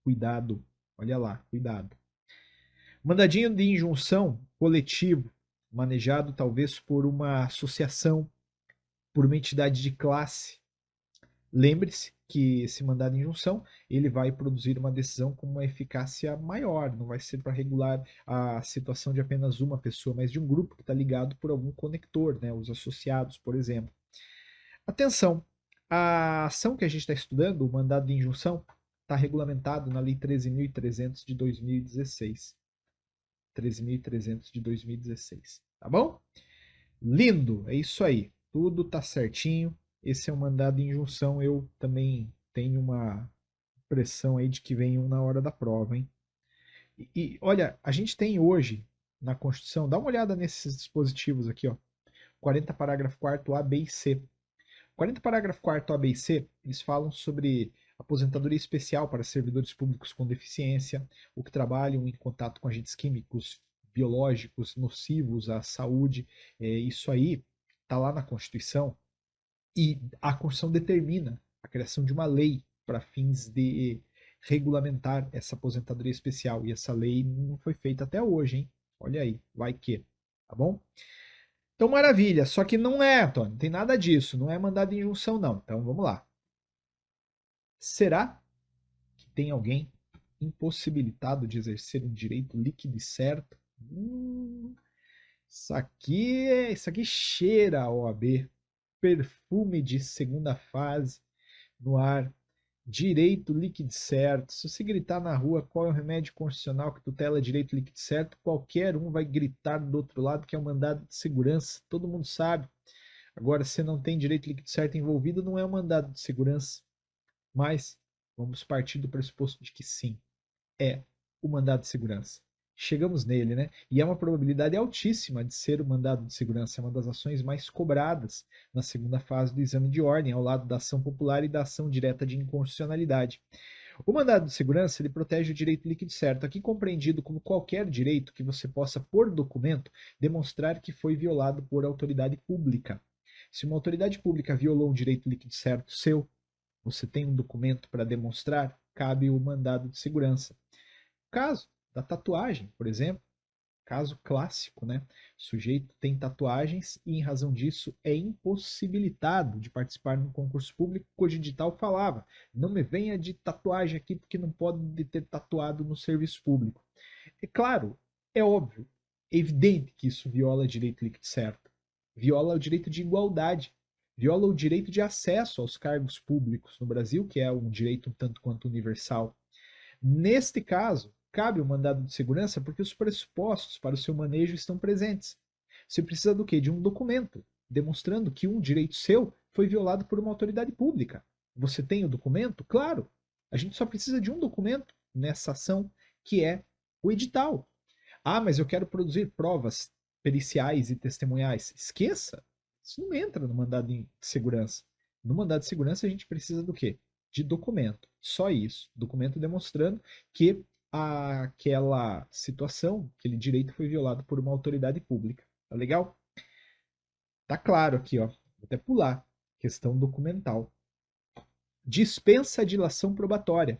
Cuidado. Olha lá, cuidado. Mandadinho de injunção coletivo, manejado talvez por uma associação, por uma entidade de classe. Lembre-se que esse mandado de injunção ele vai produzir uma decisão com uma eficácia maior, não vai ser para regular a situação de apenas uma pessoa, mas de um grupo que está ligado por algum conector, né, os associados, por exemplo. Atenção, a ação que a gente está estudando, o mandado de injunção, está regulamentado na Lei 13.300 de 2016. 13.300 de 2016, tá bom? Lindo, é isso aí, tudo tá certinho. Esse é um mandado de injunção, eu também tenho uma impressão aí de que vem um na hora da prova, hein? Olha, a gente tem hoje na Constituição, dá uma olhada nesses dispositivos aqui, ó. 40 parágrafo 4º A, B e C. 40 parágrafo 4º A, B e C, eles falam sobre aposentadoria especial para servidores públicos com deficiência, ou que trabalham em contato com agentes químicos, biológicos, nocivos à saúde. Isso aí está lá na Constituição, e a Constituição determina a criação de uma lei para fins de regulamentar essa aposentadoria especial. E essa lei não foi feita até hoje, hein? Olha aí, vai que, tá bom? Então, maravilha. Só que não é, Antônio, não tem nada disso. Não é mandado de injunção, não. Então, vamos lá. Será que tem alguém impossibilitado de exercer um direito líquido e certo? Isso aqui cheira a OAB. Perfume de segunda fase no ar. Direito líquido certo. Se você gritar na rua qual é o remédio constitucional que tutela direito líquido certo, qualquer um vai gritar do outro lado que é um mandado de segurança. Todo mundo sabe. Agora, se não tem direito líquido certo envolvido, não é um mandado de segurança. Mas vamos partir do pressuposto de que sim, é o mandado de segurança. Chegamos nele, né? E é uma probabilidade altíssima de ser o mandado de segurança, é uma das ações mais cobradas na segunda fase do exame de ordem, ao lado da ação popular e da ação direta de inconstitucionalidade. O mandado de segurança ele protege o direito líquido certo, aqui compreendido como qualquer direito que você possa, por documento, demonstrar que foi violado por autoridade pública. Se uma autoridade pública violou um direito líquido certo seu, você tem um documento para demonstrar, cabe o mandado de segurança. Caso da tatuagem, por exemplo, caso clássico, né? O sujeito tem tatuagens e, em razão disso, é impossibilitado de participar de um concurso público. O Código Digital falava: não me venha de tatuagem aqui porque não pode ter tatuado no serviço público. É claro, é óbvio, é evidente que isso viola direito líquido certo, viola o direito de igualdade, viola o direito de acesso aos cargos públicos no Brasil, que é um direito um tanto quanto universal. Neste caso, cabe o mandado de segurança porque os pressupostos para o seu manejo estão presentes. Você precisa do quê? De um documento demonstrando que um direito seu foi violado por uma autoridade pública. Você tem o documento? Claro. A gente só precisa de um documento nessa ação, que é o edital. Ah, mas eu quero produzir provas periciais e testemunhais. Esqueça. Isso não entra no mandado de segurança. No mandado de segurança a gente precisa do quê? De documento. Só isso. Documento demonstrando que aquela situação, aquele direito foi violado por uma autoridade pública. Tá legal? Tá claro aqui, ó. Vou até pular. Questão documental. Dispensa a dilação probatória.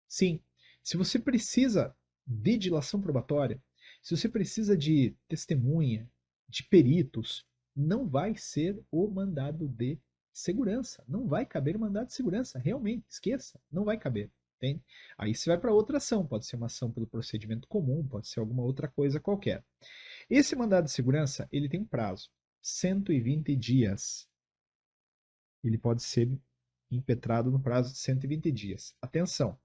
Sim, se você precisa de dilação probatória, se você precisa de testemunha, de peritos, não vai ser o mandado de segurança. Não vai caber o mandado de segurança. Realmente, esqueça, não vai caber. Entende? Aí você vai para outra ação. Pode ser uma ação pelo procedimento comum, pode ser alguma outra coisa qualquer. Esse mandado de segurança, ele tem um prazo, 120 dias. Ele pode ser impetrado no prazo de 120 dias. Atenção,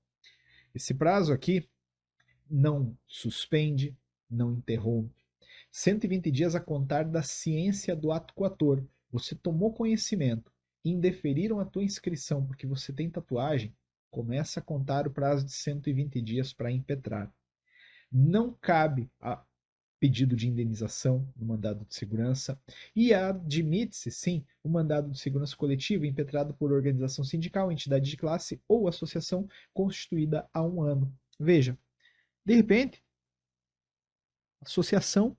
esse prazo aqui não suspende, não interrompe. 120 dias a contar da ciência do ato coator. Você tomou conhecimento, indeferiram a tua inscrição porque você tem tatuagem, começa a contar o prazo de 120 dias para impetrar. Não cabe a pedido de indenização no mandado de segurança e admite-se, sim, o mandado de segurança coletivo impetrado por organização sindical, entidade de classe ou associação constituída há 1 ano. Veja, de repente, Associação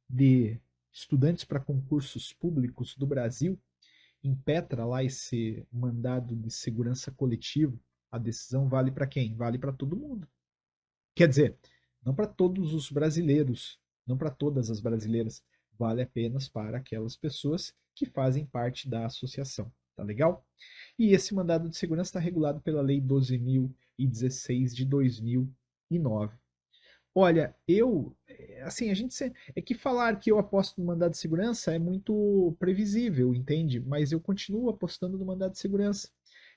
de Estudantes para Concursos Públicos do Brasil impetra lá esse mandado de segurança coletivo. A decisão vale para quem? Vale para todo mundo. Quer dizer, não para todos os brasileiros, não para todas as brasileiras, vale apenas para aquelas pessoas que fazem parte da associação. Tá legal? E esse mandado de segurança está regulado pela Lei 12.016 de 2009. Olha, assim, é que falar que eu aposto no mandado de segurança é muito previsível, entende? Mas eu continuo apostando no mandado de segurança.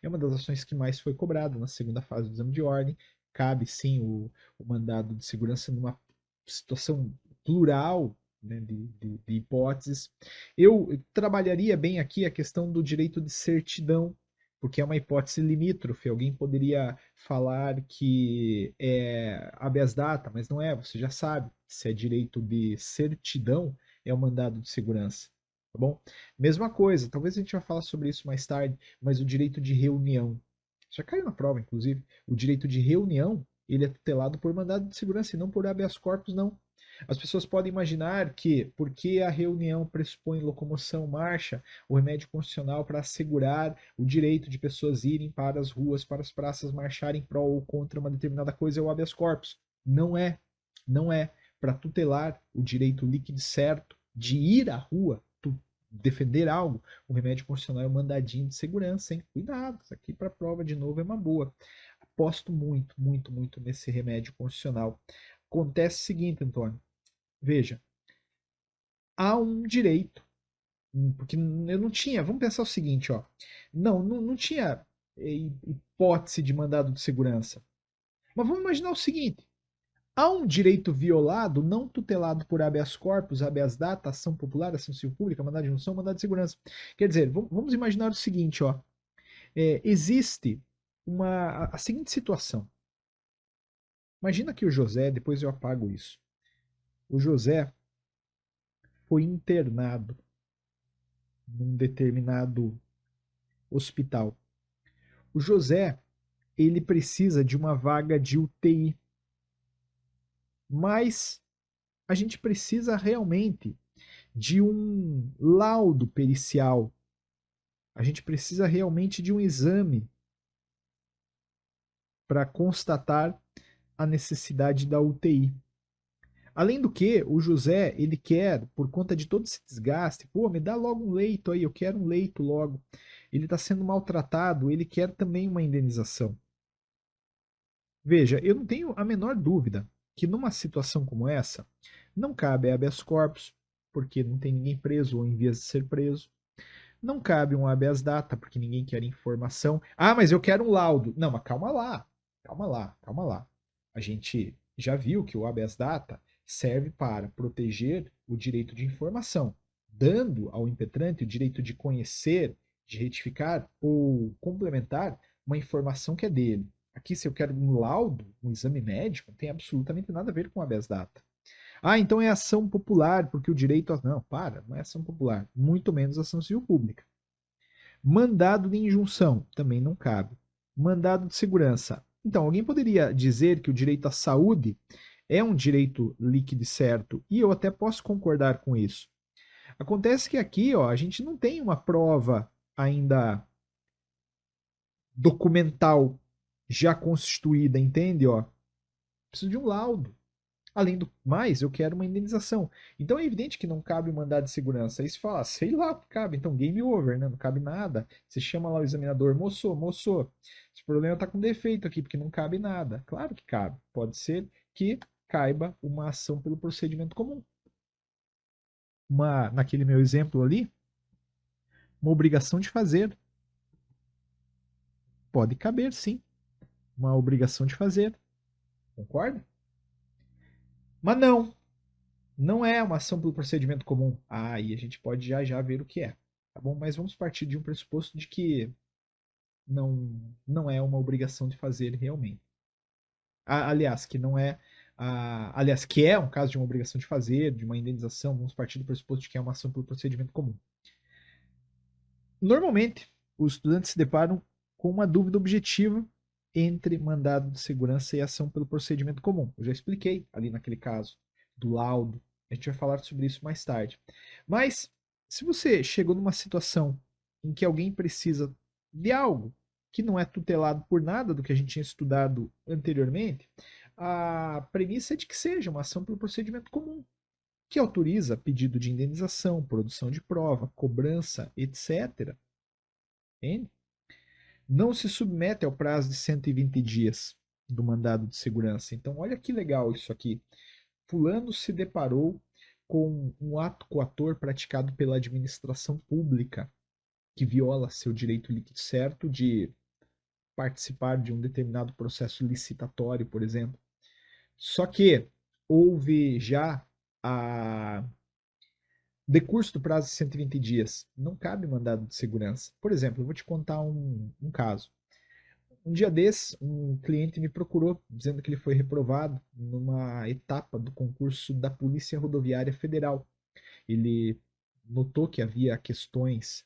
É uma das ações que mais foi cobrada na segunda fase do exame de ordem. Cabe sim o mandado de segurança numa situação plural, né, de hipóteses. Eu trabalharia bem aqui a questão do direito de certidão, porque é uma hipótese limítrofe. Alguém poderia falar que é habeas data, mas não é, você já sabe. Se é direito de certidão, é o mandado de segurança. Tá bom? Mesma coisa, talvez a gente vai falar sobre isso mais tarde, mas o direito de reunião. Já caiu na prova, inclusive. O direito de reunião, ele é tutelado por mandado de segurança e não por habeas corpus, não. As pessoas podem imaginar que, porque a reunião pressupõe locomoção, marcha, o remédio constitucional para assegurar o direito de pessoas irem para as ruas, para as praças, marcharem prol ou contra uma determinada coisa é o habeas corpus. Não é. Não é. Para tutelar o direito líquido certo de ir à rua, defender algo, o remédio constitucional é um mandadinho de segurança, hein? Cuidado, isso aqui para prova de novo é uma boa. Aposto muito, muito, muito nesse remédio constitucional. Acontece o seguinte, Antônio. Veja, há um direito, porque eu não tinha, vamos pensar o seguinte, ó, não tinha hipótese de mandado de segurança. Mas vamos imaginar o seguinte, há um direito violado, não tutelado por habeas corpus, habeas data, ação popular, ação civil pública, mandado de junção, mandado de segurança. Quer dizer, vamos imaginar o seguinte, ó, existe a seguinte situação. Imagina que o José, depois eu apago isso, o José foi internado num determinado hospital. O José, ele precisa de uma vaga de UTI, mas a gente precisa realmente de um laudo pericial. A gente precisa realmente de um exame para constatar a necessidade da UTI. Além do que, o José, ele quer, por conta de todo esse desgaste, pô, me dá logo um leito aí, eu quero um leito logo. Ele está sendo maltratado, ele quer também uma indenização. Veja, eu não tenho a menor dúvida que numa situação como essa, não cabe habeas corpus, porque não tem ninguém preso ou em vias de ser preso. Não cabe um habeas data, porque ninguém quer informação. Ah, mas eu quero um laudo. Não, mas calma lá. Calma lá, calma lá. A gente já viu que o habeas data serve para proteger o direito de informação, dando ao impetrante o direito de conhecer, de retificar ou complementar uma informação que é dele. Aqui, se eu quero um laudo, um exame médico, não tem absolutamente nada a ver com habeas data. Ah, então é ação popular, porque o direito... Não, não é ação popular. Muito menos ação civil pública. Mandado de injunção, também não cabe. Mandado de segurança. Então, alguém poderia dizer que o direito à saúde é um direito líquido e certo, e eu até posso concordar com isso. Acontece que aqui, ó, a gente não tem uma prova ainda documental já constituída, entende? Ó, preciso de um laudo. Além do mais, eu quero uma indenização. Então é evidente que não cabe o mandado de segurança. Aí se fala, sei lá, cabe. Então game over, né? Não cabe nada. Você chama lá o examinador, moço, esse problema está com defeito aqui, porque não cabe nada. Claro que cabe. Pode ser que caiba uma ação pelo procedimento comum. Naquele meu exemplo ali, uma obrigação de fazer. Pode caber, sim. Uma obrigação de fazer. Concorda? Mas não é uma ação pelo procedimento comum. Aí a gente pode já ver o que é. Tá bom? Mas vamos partir de um pressuposto de que não é uma obrigação de fazer realmente. Aliás, que não é. Aliás, que é um caso de uma obrigação de fazer, de uma indenização, vamos partir do pressuposto de que é uma ação pelo procedimento comum. Normalmente, os estudantes se deparam com uma dúvida objetiva entre mandado de segurança e ação pelo procedimento comum. Eu já expliquei ali naquele caso do laudo. A gente vai falar sobre isso mais tarde. Mas, se você chegou numa situação em que alguém precisa de algo que não é tutelado por nada do que a gente tinha estudado anteriormente, a premissa é de que seja uma ação pelo procedimento comum, que autoriza pedido de indenização, produção de prova, cobrança, etc. Entende? Não se submete ao prazo de 120 dias do mandado de segurança. Então, olha que legal isso aqui. Fulano se deparou com um ato coator praticado pela administração pública que viola seu direito líquido certo de participar de um determinado processo licitatório, por exemplo. Só que houve já a decurso do prazo de 120 dias. Não cabe mandado de segurança. Por exemplo, eu vou te contar um caso. Um dia desses, um cliente me procurou dizendo que ele foi reprovado numa etapa do concurso da Polícia Rodoviária Federal. Ele notou que havia questões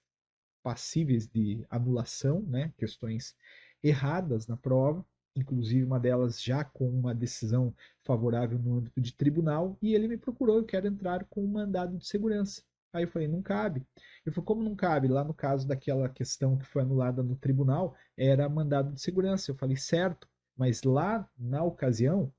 passíveis de anulação, né? Questões erradas na prova, inclusive uma delas já com uma decisão favorável no âmbito de tribunal, e ele me procurou, eu quero entrar com um mandado de segurança. Aí eu falei, não cabe. Ele falou, como não cabe? Lá no caso daquela questão que foi anulada no tribunal, era mandado de segurança. Eu falei, certo, mas lá na ocasião,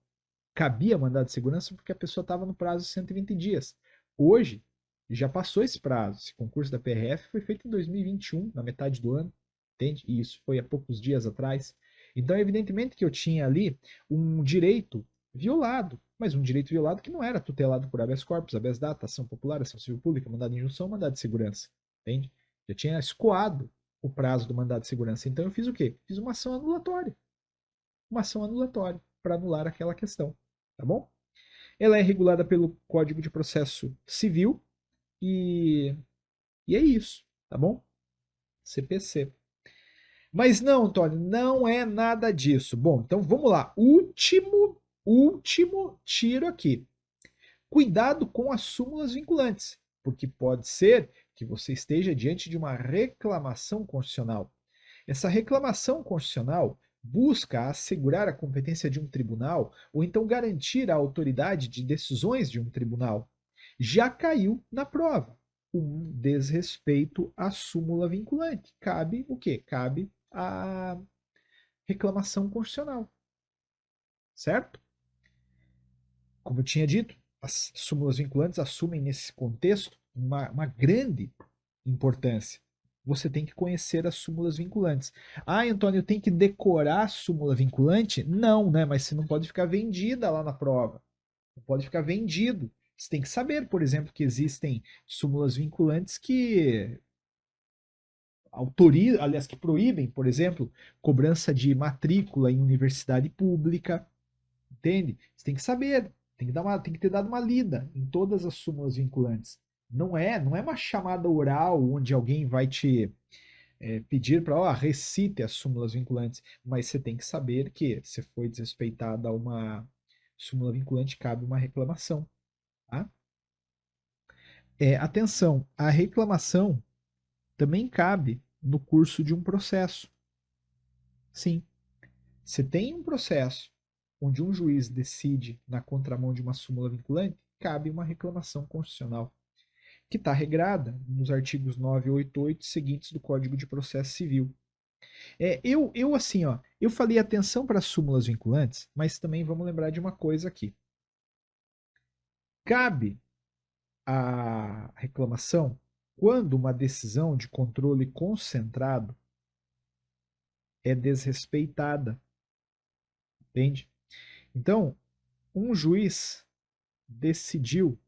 cabia mandado de segurança porque a pessoa estava no prazo de 120 dias. Hoje, já passou esse prazo. Esse concurso da PRF foi feito em 2021, na metade do ano, entende? E isso foi há poucos dias atrás. Então, evidentemente que eu tinha ali um direito violado, mas um direito violado que não era tutelado por habeas corpus, habeas data, ação popular, ação civil pública, mandado de injunção, mandado de segurança, entende? Já tinha escoado o prazo do mandado de segurança. Então, eu fiz o quê? Fiz uma ação anulatória. Uma ação anulatória para anular aquela questão, tá bom? Ela é regulada pelo Código de Processo Civil e, e é isso, tá bom? CPC. Mas não, Antônio, não é nada disso. Bom, então vamos lá. Último tiro aqui. Cuidado com as súmulas vinculantes, porque pode ser que você esteja diante de uma reclamação constitucional. Essa reclamação constitucional busca assegurar a competência de um tribunal ou então garantir a autoridade de decisões de um tribunal. Já caiu na prova um desrespeito à súmula vinculante. Cabe o quê? Cabe a reclamação constitucional, certo? Como eu tinha dito, as súmulas vinculantes assumem nesse contexto uma grande importância. Você tem que conhecer as súmulas vinculantes. Ah, Antônio, eu tenho que decorar a súmula vinculante? Não, né? Mas você não pode ficar vendida lá na prova. Não pode ficar vendido. Você tem que saber, por exemplo, que existem súmulas vinculantes que autorizam, aliás, que proíbem, por exemplo, cobrança de matrícula em universidade pública. Entende? Você tem que saber, tem que ter dado uma lida em todas as súmulas vinculantes. Não é uma chamada oral onde alguém vai te pedir para, recite as súmulas vinculantes, mas você tem que saber que se foi desrespeitada uma súmula vinculante, cabe uma reclamação. Tá? Atenção, a reclamação também cabe no curso de um processo. Sim, você tem um processo onde um juiz decide na contramão de uma súmula vinculante, cabe uma reclamação constitucional, que está regrada nos artigos 988 seguintes do Código de Processo Civil. Eu assim, eu falei atenção para as súmulas vinculantes, mas também vamos lembrar de uma coisa aqui. Cabe a reclamação quando uma decisão de controle concentrado é desrespeitada, entende? Então, um juiz decidiu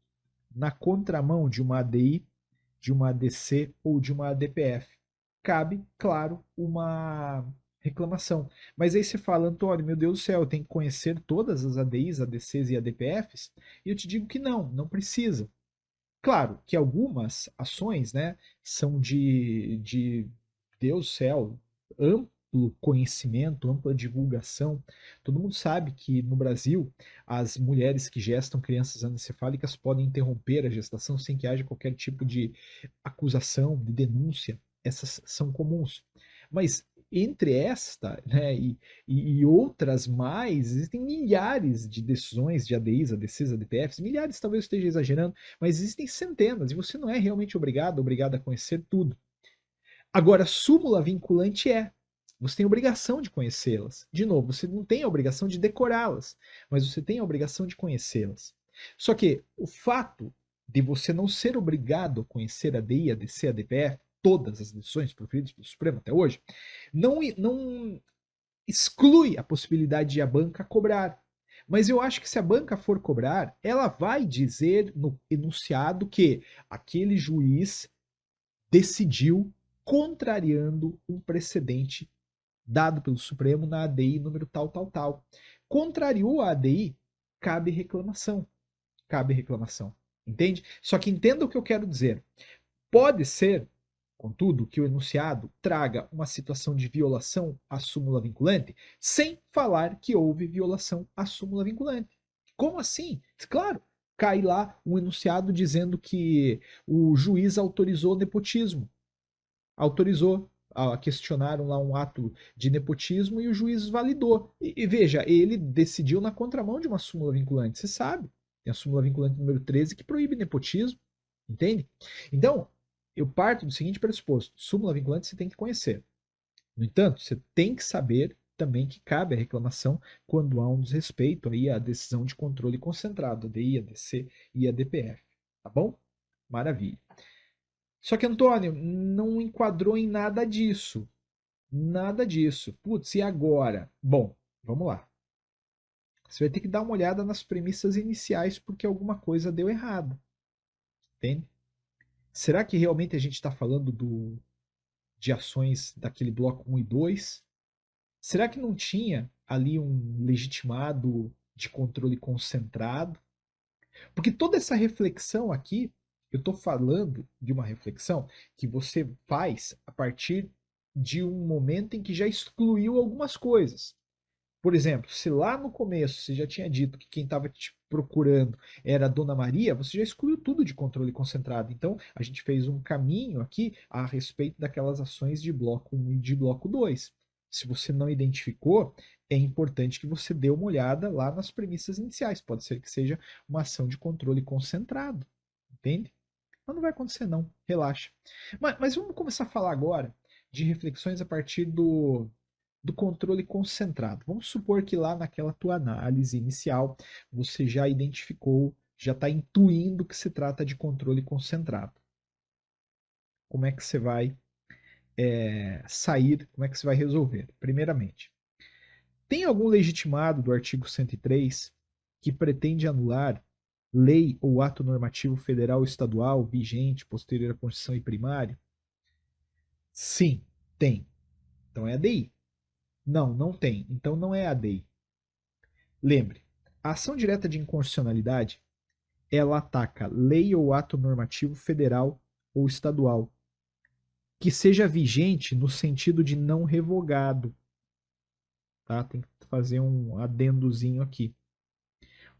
na contramão de uma ADI, de uma ADC ou de uma ADPF. Cabe, claro, uma reclamação. Mas aí você fala, Antônio, meu Deus do céu, eu tenho que conhecer todas as ADIs, ADCs e ADPFs? E eu te digo que não precisa. Claro que algumas ações, né, são de Deus do céu, amplo conhecimento, ampla divulgação. Todo mundo sabe que no Brasil as mulheres que gestam crianças anencefálicas podem interromper a gestação sem que haja qualquer tipo de acusação, de denúncia. Essas são comuns. Mas entre esta, né, e outras mais, existem milhares de decisões de ADIs, ADCs, ADPFs, milhares talvez eu esteja exagerando, mas existem centenas e você não é realmente obrigado a conhecer tudo. Agora, súmula vinculante é. Você tem a obrigação de conhecê-las. De novo, você não tem a obrigação de decorá-las, mas você tem a obrigação de conhecê-las. Só que o fato de você não ser obrigado a conhecer a DI, a DC, a DPF, todas as decisões proferidas pelo Supremo até hoje, não exclui a possibilidade de a banca cobrar. Mas eu acho que se a banca for cobrar, ela vai dizer no enunciado que aquele juiz decidiu contrariando um precedente dado pelo Supremo na ADI número tal, tal, tal. Contrariou a ADI, cabe reclamação. Cabe reclamação. Entende? Só que entenda o que eu quero dizer. Pode ser, contudo, que o enunciado traga uma situação de violação à súmula vinculante, sem falar que houve violação à súmula vinculante. Como assim? Claro, cai lá um enunciado dizendo que o juiz autorizou nepotismo. Autorizou. Questionaram lá um ato de nepotismo e o juiz validou. E veja, ele decidiu na contramão de uma súmula vinculante. Você sabe, tem a súmula vinculante número 13 que proíbe nepotismo. Entende? Então, eu parto do seguinte pressuposto: súmula vinculante você tem que conhecer. No entanto, você tem que saber também que cabe a reclamação quando há um desrespeito aí à decisão de controle concentrado, a DI, a DC e a DPF. Tá bom? Maravilha. Só que, Antônio, não enquadrou em nada disso. Nada disso. Putz, e agora? Bom, vamos lá. Você vai ter que dar uma olhada nas premissas iniciais porque alguma coisa deu errado. Entende? Será que realmente a gente está falando de ações daquele bloco 1 e 2? Será que não tinha ali um legitimado de controle concentrado? Porque toda essa reflexão aqui, eu estou falando de uma reflexão que você faz a partir de um momento em que já excluiu algumas coisas. Por exemplo, se lá no começo você já tinha dito que quem estava te procurando era a Dona Maria, você já excluiu tudo de controle concentrado. Então, a gente fez um caminho aqui a respeito daquelas ações de bloco 1 e de bloco 2. Se você não identificou, é importante que você dê uma olhada lá nas premissas iniciais. Pode ser que seja uma ação de controle concentrado. Entende? Mas não vai acontecer, não. Relaxa. Mas vamos começar a falar agora de reflexões a partir do controle concentrado. Vamos supor que lá naquela tua análise inicial você já identificou, já está intuindo que se trata de controle concentrado. Como é que você vai sair, como é que você vai resolver? Primeiramente, tem algum legitimado do artigo 103 que pretende anular lei ou ato normativo federal ou estadual vigente posterior à Constituição e primário? Sim, tem. Então é a ADI. Não, não tem. Então não é a ADI. Lembre, a ação direta de inconstitucionalidade, ela ataca lei ou ato normativo federal ou estadual. que seja vigente no sentido de não revogado, tá? Tem que fazer um adendozinho aqui.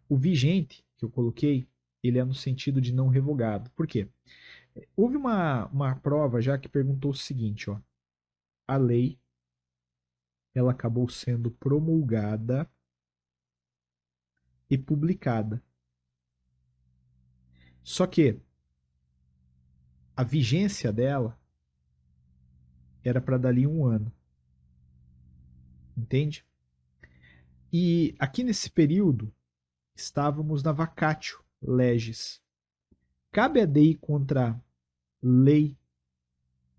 O vigente, que eu coloquei, ele é no sentido de não revogado. Por quê? Houve uma prova já que perguntou o seguinte, ó. A lei, ela acabou sendo promulgada e publicada. Só que a vigência dela era para dali um ano. Entende? E aqui nesse período, estávamos na vacatio legis. Cabe a DI contra lei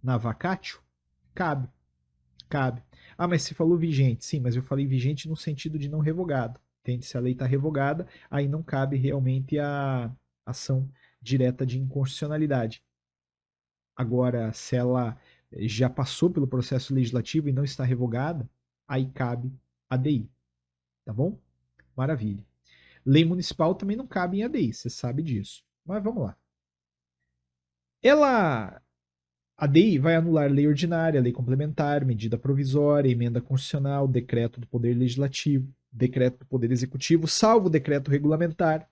na vacatio? Cabe. Cabe. Ah, mas você falou vigente. Sim, mas eu falei vigente no sentido de não revogado. Entende? Se a lei está revogada, aí não cabe realmente a ação direta de inconstitucionalidade. Agora, se ela já passou pelo processo legislativo e não está revogada, aí cabe a DI. Tá bom? Maravilha. Lei municipal também não cabe em ADI, você sabe disso. Mas vamos lá. A DI vai anular lei ordinária, lei complementar, medida provisória, emenda constitucional, decreto do Poder Legislativo, decreto do Poder Executivo, salvo decreto regulamentar,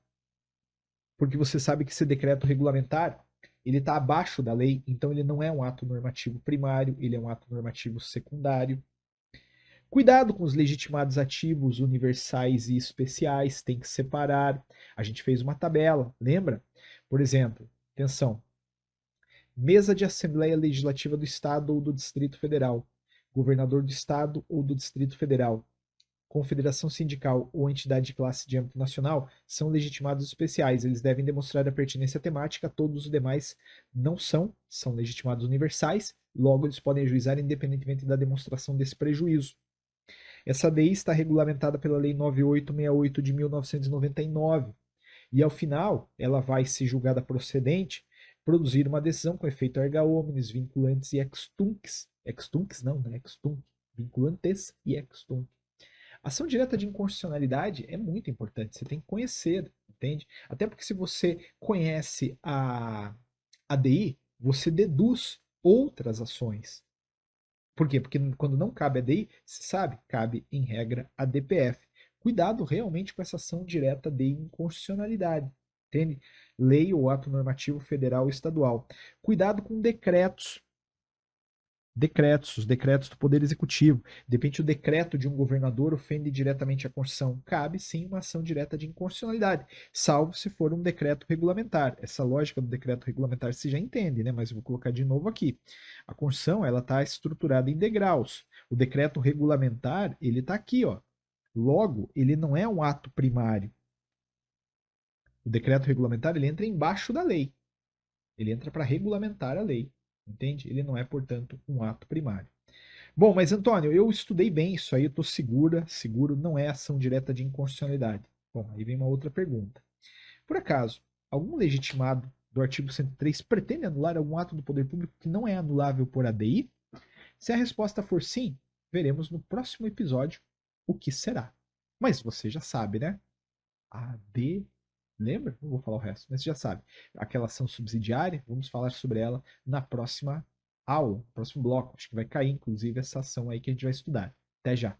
porque você sabe que esse decreto regulamentar ele está abaixo da lei, então ele não é um ato normativo primário, ele é um ato normativo secundário. Cuidado com os legitimados ativos universais e especiais, tem que separar. A gente fez uma tabela, lembra? Por exemplo, atenção, mesa de Assembleia Legislativa do Estado ou do Distrito Federal, governador do Estado ou do Distrito Federal, confederação sindical ou entidade de classe de âmbito nacional são legitimados especiais. Eles devem demonstrar a pertinência temática, todos os demais não são legitimados universais, logo eles podem ajuizar independentemente da demonstração desse prejuízo. Essa lei está regulamentada pela Lei 9868 de 1999 e, ao final, ela vai ser julgada procedente produzir uma decisão com efeito erga omnes, vinculantes e extuncs. Extuncs não, né? Extunc. Vinculantes e extunc. Ação direta de inconstitucionalidade é muito importante, você tem que conhecer, entende? Até porque se você conhece a ADI, você deduz outras ações. Por quê? Porque quando não cabe a DI, se sabe, cabe em regra a DPF. Cuidado realmente com essa ação direta de inconstitucionalidade, entende? Lei ou ato normativo federal ou estadual. Cuidado com decretos. Os decretos do Poder Executivo. De repente, o decreto de um governador ofende diretamente a Constituição. Cabe sim uma ação direta de inconstitucionalidade, salvo se for um decreto regulamentar. Essa lógica do decreto regulamentar você já entende, né? Mas eu vou colocar de novo aqui. A Constituição ela está estruturada em degraus. O decreto regulamentar ele está aqui, ó. Logo, ele não é um ato primário. O decreto regulamentar ele entra embaixo da lei. Ele entra para regulamentar a lei. Entende? Ele não é, portanto, um ato primário. Bom, mas Antônio, eu estudei bem isso aí, eu estou seguro, não é ação direta de inconstitucionalidade. Bom, aí vem uma outra pergunta. Por acaso, algum legitimado do artigo 103 pretende anular algum ato do poder público que não é anulável por ADI? Se a resposta for sim, veremos no próximo episódio o que será. Mas você já sabe, né? AD. Lembra? Não vou falar o resto, mas você já sabe. Aquela ação subsidiária, vamos falar sobre ela na próxima aula, no próximo bloco. Acho que vai cair, inclusive, essa ação aí que a gente vai estudar. Até já.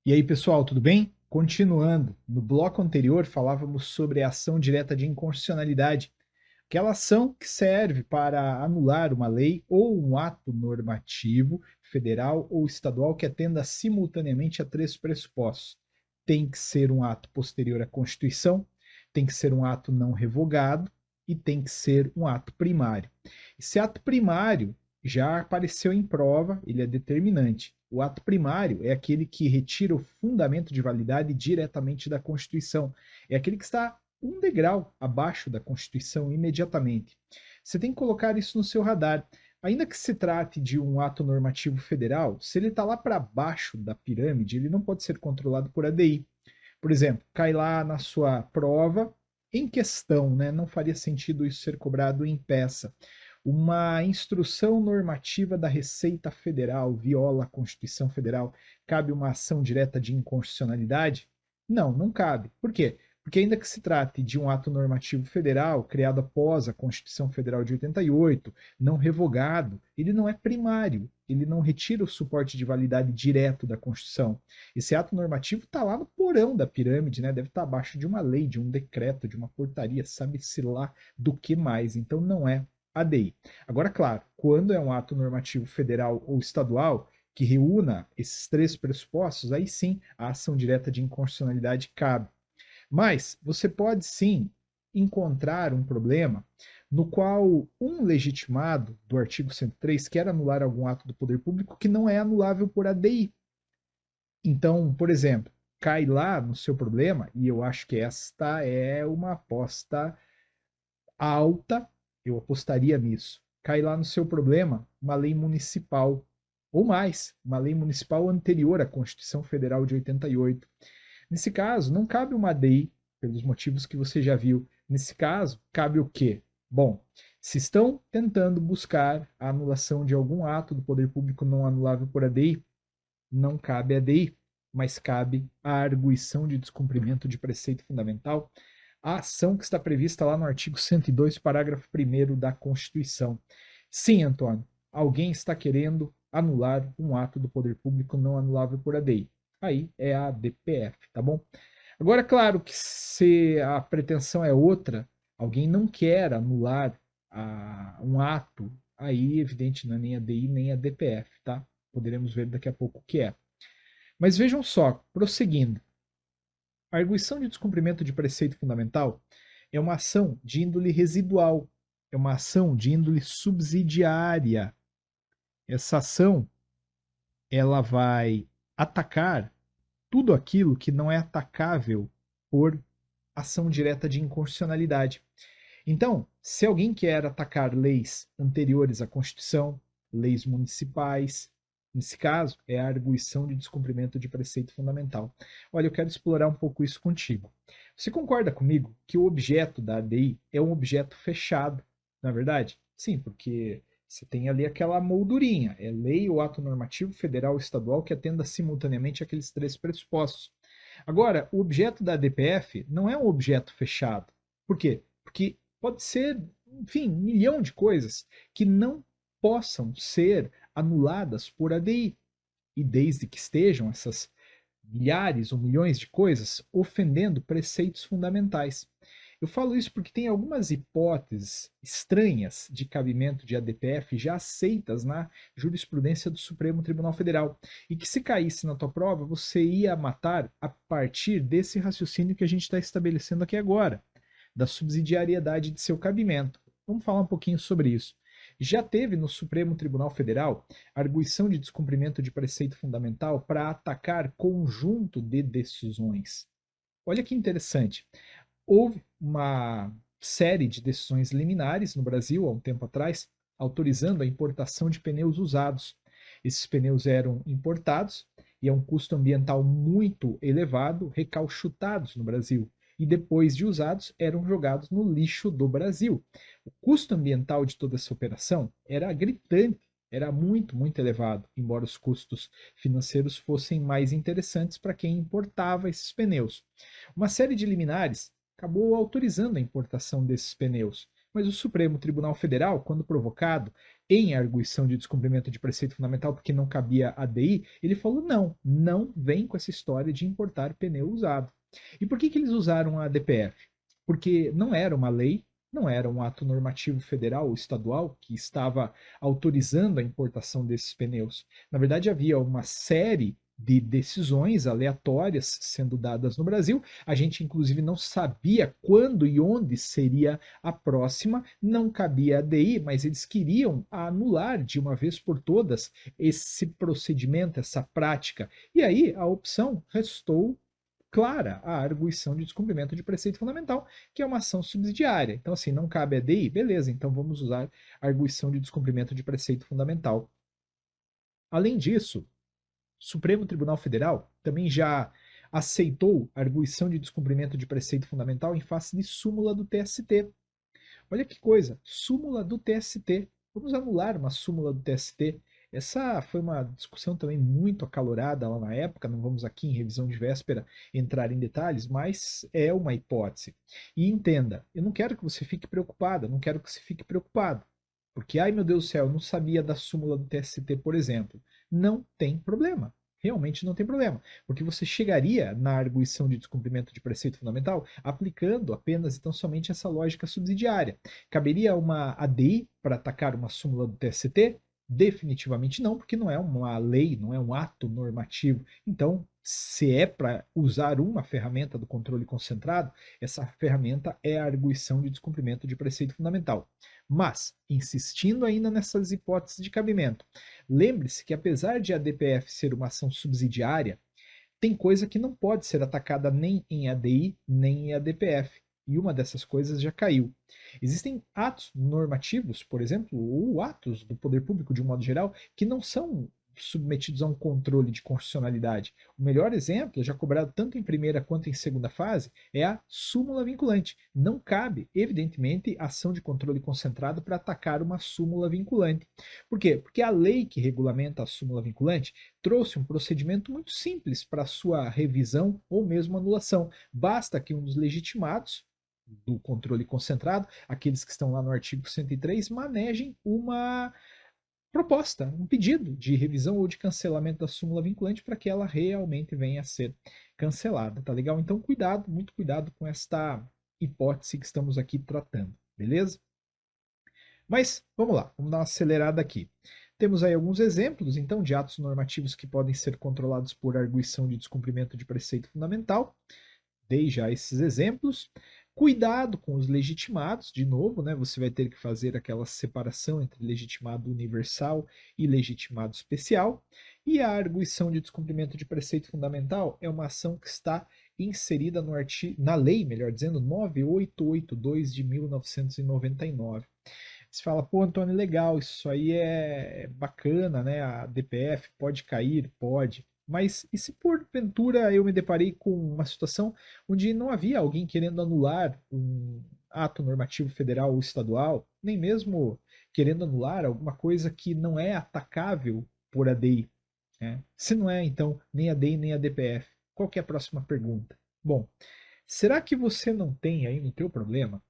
E aí, pessoal, tudo bem? Continuando, no bloco anterior falávamos sobre a ação direta de inconstitucionalidade, aquela ação que serve para anular uma lei ou um ato normativo federal ou estadual que atenda simultaneamente a três pressupostos. Tem que ser um ato posterior à Constituição, tem que ser um ato não revogado e tem que ser um ato primário. Esse ato primário já apareceu em prova, ele é determinante. O ato primário é aquele que retira o fundamento de validade diretamente da Constituição. É aquele que está um degrau abaixo da Constituição imediatamente. Você tem que colocar isso no seu radar. Ainda que se trate de um ato normativo federal, se ele está lá para baixo da pirâmide, ele não pode ser controlado por ADI. Por exemplo, cai lá na sua prova em questão, né? Não faria sentido isso ser cobrado em peça. Uma instrução normativa da Receita Federal viola a Constituição Federal, cabe uma ação direta de inconstitucionalidade? Não, não cabe. Por quê? Porque ainda que se trate de um ato normativo federal criado após a Constituição Federal de 88, não revogado, ele não é primário, ele não retira o suporte de validade direto da Constituição. Esse ato normativo está lá no porão da pirâmide, né? Deve estar abaixo de uma lei, de um decreto, de uma portaria, sabe-se lá do que mais. Então não é ADI. Agora, claro, quando é um ato normativo federal ou estadual que reúna esses três pressupostos, aí sim a ação direta de inconstitucionalidade cabe. Mas você pode sim encontrar um problema no qual um legitimado do artigo 103 quer anular algum ato do poder público que não é anulável por ADI. Então, por exemplo, cai lá no seu problema, e eu acho que esta é uma aposta alta, eu apostaria nisso. Cai lá no seu problema uma lei municipal, ou mais, uma lei municipal anterior à Constituição Federal de 88. Nesse caso, não cabe uma ADI, pelos motivos que você já viu. Nesse caso, cabe o quê? Bom, se estão tentando buscar a anulação de algum ato do poder público não anulável por ADI, não cabe ADI, mas cabe a arguição de descumprimento de preceito fundamental, a ação que está prevista lá no artigo 102, parágrafo 1º da Constituição. Sim, Antônio, alguém está querendo anular um ato do poder público não anulável por ADI. Aí é a DPF, tá bom? Agora, claro que se a pretensão é outra, alguém não quer anular um ato, aí, evidente, não é nem a DI nem a DPF, tá? Poderemos ver daqui a pouco o que é. Mas vejam só, prosseguindo. A arguição de descumprimento de preceito fundamental é uma ação de índole residual, é uma ação de índole subsidiária. Essa ação, ela vai atacar tudo aquilo que não é atacável por ação direta de inconstitucionalidade. Então, se alguém quer atacar leis anteriores à Constituição, leis municipais, nesse caso, é a arguição de descumprimento de preceito fundamental. Olha, eu quero explorar um pouco isso contigo. Você concorda comigo que o objeto da ADI é um objeto fechado, não é verdade? Sim, porque você tem ali aquela moldurinha, é lei ou ato normativo federal ou estadual que atenda simultaneamente aqueles três pressupostos. Agora, o objeto da DPF não é um objeto fechado. Por quê? Porque pode ser, enfim, um milhão de coisas que não possam ser anuladas por ADI. E desde que estejam essas milhares ou milhões de coisas ofendendo preceitos fundamentais. Eu falo isso porque tem algumas hipóteses estranhas de cabimento de ADPF já aceitas na jurisprudência do Supremo Tribunal Federal e que se caísse na tua prova você ia matar a partir desse raciocínio que a gente está estabelecendo aqui agora, da subsidiariedade de seu cabimento. Vamos falar um pouquinho sobre isso. Já teve no Supremo Tribunal Federal arguição de descumprimento de preceito fundamental para atacar conjunto de decisões. Olha que interessante. Houve uma série de decisões liminares no Brasil, há um tempo atrás, autorizando a importação de pneus usados. Esses pneus eram importados e a um custo ambiental muito elevado, recauchutados no Brasil. E depois de usados, eram jogados no lixo do Brasil. O custo ambiental de toda essa operação era gritante, era muito, muito elevado, embora os custos financeiros fossem mais interessantes para quem importava esses pneus. Uma série de liminares acabou autorizando a importação desses pneus, mas o Supremo Tribunal Federal, quando provocado em arguição de descumprimento de preceito fundamental porque não cabia ADI, ele falou não, não vem com essa história de importar pneu usado. E por que eles usaram a DPF? Porque não era uma lei, não era um ato normativo federal ou estadual que estava autorizando a importação desses pneus. Na verdade, havia uma série de decisões aleatórias sendo dadas no Brasil. A gente, inclusive, não sabia quando e onde seria a próxima, não cabia ADI, mas eles queriam anular de uma vez por todas esse procedimento, essa prática. E aí a opção restou clara a arguição de descumprimento de preceito fundamental, que é uma ação subsidiária. Então, assim, não cabe ADI, beleza, então vamos usar a arguição de descumprimento de preceito fundamental. Além disso, o Supremo Tribunal Federal também já aceitou a arguição de descumprimento de preceito fundamental em face de súmula do TST. Olha que coisa, súmula do TST. Vamos anular uma súmula do TST. Essa foi uma discussão também muito acalorada lá na época, não vamos aqui em revisão de véspera entrar em detalhes, mas é uma hipótese. E entenda, eu não quero que você fique preocupada, não quero que você fique preocupado. Porque, ai meu Deus do céu, eu não sabia da súmula do TST, por exemplo. Não tem problema. Realmente não tem problema. Porque você chegaria na arguição de descumprimento de preceito fundamental aplicando apenas e tão somente essa lógica subsidiária. Caberia uma ADI para atacar uma súmula do TST? Definitivamente não, porque não é uma lei, não é um ato normativo. Então, se é para usar uma ferramenta do controle concentrado, essa ferramenta é a arguição de descumprimento de preceito fundamental. Mas, insistindo ainda nessas hipóteses de cabimento, lembre-se que apesar de a DPF ser uma ação subsidiária, tem coisa que não pode ser atacada nem em ADI, nem em ADPF. E uma dessas coisas já caiu. Existem atos normativos, por exemplo, ou atos do poder público de um modo geral, que não são submetidos a um controle de constitucionalidade. O melhor exemplo, já cobrado tanto em primeira quanto em segunda fase, é a súmula vinculante. Não cabe, evidentemente, ação de controle concentrado para atacar uma súmula vinculante. Por quê? Porque a lei que regulamenta a súmula vinculante trouxe um procedimento muito simples para sua revisão ou mesmo anulação. Basta que um dos legitimados do controle concentrado, aqueles que estão lá no artigo 103, manejem uma proposta, um pedido de revisão ou de cancelamento da súmula vinculante para que ela realmente venha a ser cancelada, tá legal? Então, cuidado, muito cuidado com esta hipótese que estamos aqui tratando, beleza? Mas vamos lá, vamos dar uma acelerada aqui. Temos aí alguns exemplos, então, de atos normativos que podem ser controlados por arguição de descumprimento de preceito fundamental. Dei já esses exemplos. Cuidado com os legitimados, de novo, né? Você vai ter que fazer aquela separação entre legitimado universal e legitimado especial. E a arguição de descumprimento de preceito fundamental é uma ação que está inserida no na lei, melhor dizendo, 9882 de 1999. Você fala, pô, Antônio, legal, isso aí é bacana, né? A DPF pode cair, pode. Mas e se porventura eu me deparei com uma situação onde não havia alguém querendo anular um ato normativo federal ou estadual, nem mesmo querendo anular alguma coisa que não é atacável por ADI, né? Se não é, então, nem a ADI nem a DPF, qual que é a próxima pergunta? Bom, será que você não tem aí no teu problema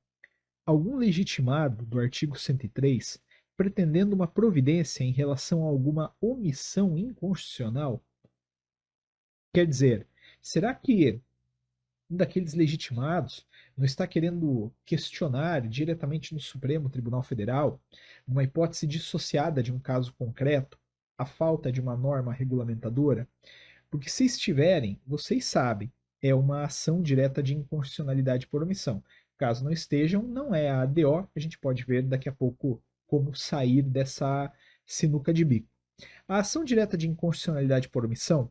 algum legitimado do artigo 103 pretendendo uma providência em relação a alguma omissão inconstitucional? Quer dizer, será que um daqueles legitimados não está querendo questionar diretamente no Supremo Tribunal Federal, numa hipótese dissociada de um caso concreto, a falta de uma norma regulamentadora? Porque se estiverem, vocês sabem, é uma ação direta de inconstitucionalidade por omissão. Caso não estejam, não é a ADO, a gente pode ver daqui a pouco como sair dessa sinuca de bico. A ação direta de inconstitucionalidade por omissão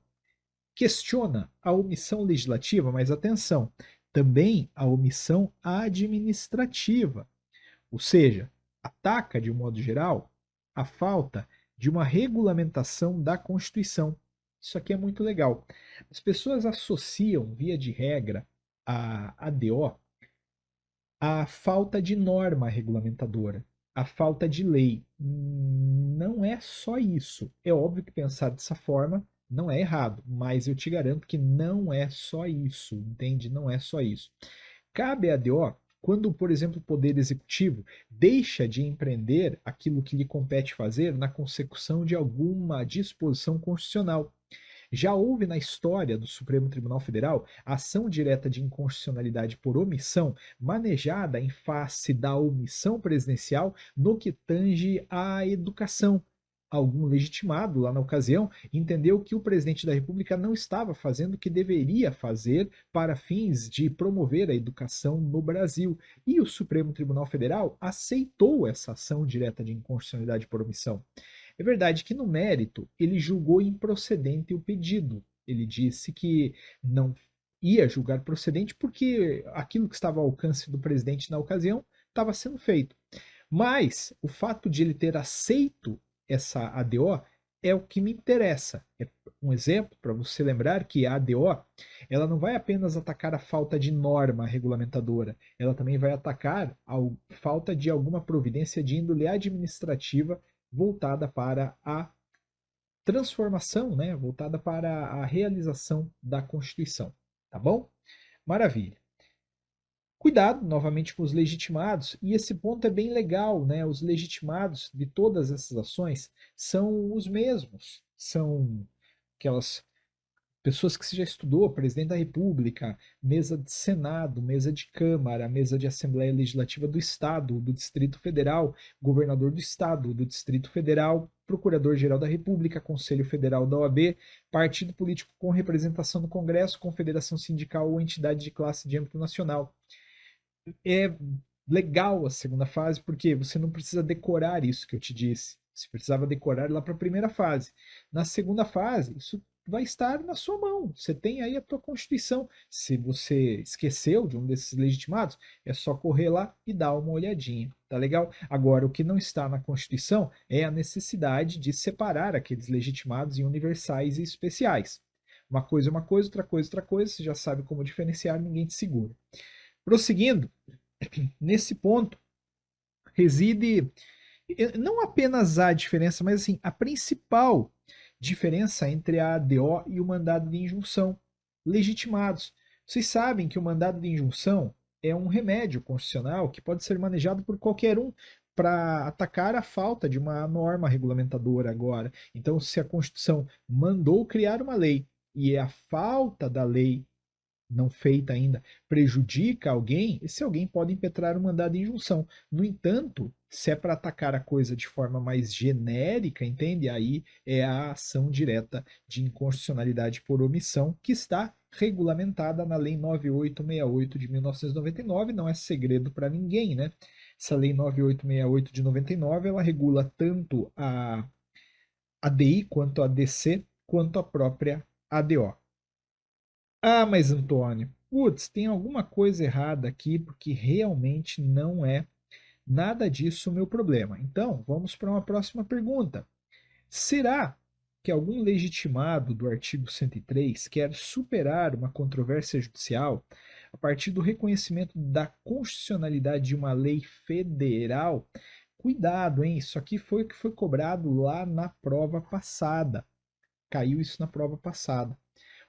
questiona a omissão legislativa, mas atenção, também a omissão administrativa, ou seja, ataca, de um modo geral, a falta de uma regulamentação da Constituição. Isso aqui é muito legal. As pessoas associam, via de regra, a ADO à falta de norma regulamentadora, à falta de lei. Não é só isso. É óbvio que pensar dessa forma não é errado, mas eu te garanto que não é só isso, entende? Não é só isso. Cabe à ADO quando, por exemplo, o Poder Executivo deixa de empreender aquilo que lhe compete fazer na consecução de alguma disposição constitucional. Já houve na história do Supremo Tribunal Federal ação direta de inconstitucionalidade por omissão, manejada em face da omissão presidencial no que tange à educação. Algum legitimado, lá na ocasião, entendeu que o presidente da República não estava fazendo o que deveria fazer para fins de promover a educação no Brasil. E o Supremo Tribunal Federal aceitou essa ação direta de inconstitucionalidade por omissão. É verdade que, no mérito, ele julgou improcedente o pedido. Ele disse que não ia julgar procedente porque aquilo que estava ao alcance do presidente na ocasião estava sendo feito. Mas o fato de ele ter aceito essa ADO é o que me interessa. É um exemplo para você lembrar que a ADO ela não vai apenas atacar a falta de norma regulamentadora, ela também vai atacar a falta de alguma providência de índole administrativa voltada para a transformação, né, voltada para a realização da Constituição, tá bom? Maravilha. Cuidado novamente com os legitimados, e esse ponto é bem legal, né? Os legitimados de todas essas ações são os mesmos, são aquelas pessoas que você já estudou, presidente da República, mesa de Senado, mesa de Câmara, mesa de Assembleia Legislativa do Estado, do Distrito Federal, governador do Estado, do Distrito Federal, Procurador-Geral da República, Conselho Federal da OAB, partido político com representação no Congresso, confederação sindical ou entidade de classe de âmbito nacional. É legal a segunda fase, porque você não precisa decorar isso que eu te disse. Você precisava decorar lá para a primeira fase. Na segunda fase, isso vai estar na sua mão. Você tem aí a tua Constituição. Se você esqueceu de um desses legitimados, é só correr lá e dar uma olhadinha. Tá legal? Agora, o que não está na Constituição é a necessidade de separar aqueles legitimados em universais e especiais. Uma coisa, outra coisa. Você já sabe como diferenciar, ninguém te segura. Prosseguindo, nesse ponto reside não apenas a diferença, mas assim, a principal diferença entre a ADO e o mandado de injunção legitimados. Vocês sabem que o mandado de injunção é um remédio constitucional que pode ser manejado por qualquer um para atacar a falta de uma norma regulamentadora agora. Então, se a Constituição mandou criar uma lei e é a falta da lei não feita ainda prejudica alguém, esse alguém pode impetrar um mandado de injunção. No entanto, se é para atacar a coisa de forma mais genérica, entende? Aí é a ação direta de inconstitucionalidade por omissão que está regulamentada na Lei 9868 de 1999, não é segredo para ninguém, né? Essa Lei 9868 de 99, ela regula tanto a ADI quanto a ADC, quanto a própria ADO. Ah, mas Antônio, putz, tem alguma coisa errada aqui, porque realmente não é nada disso o meu problema. Então, vamos para uma próxima pergunta. Será que algum legitimado do artigo 103 quer superar uma controvérsia judicial a partir do reconhecimento da constitucionalidade de uma lei federal? Cuidado, hein? Isso aqui foi o que foi cobrado lá na prova passada. Caiu isso na prova passada.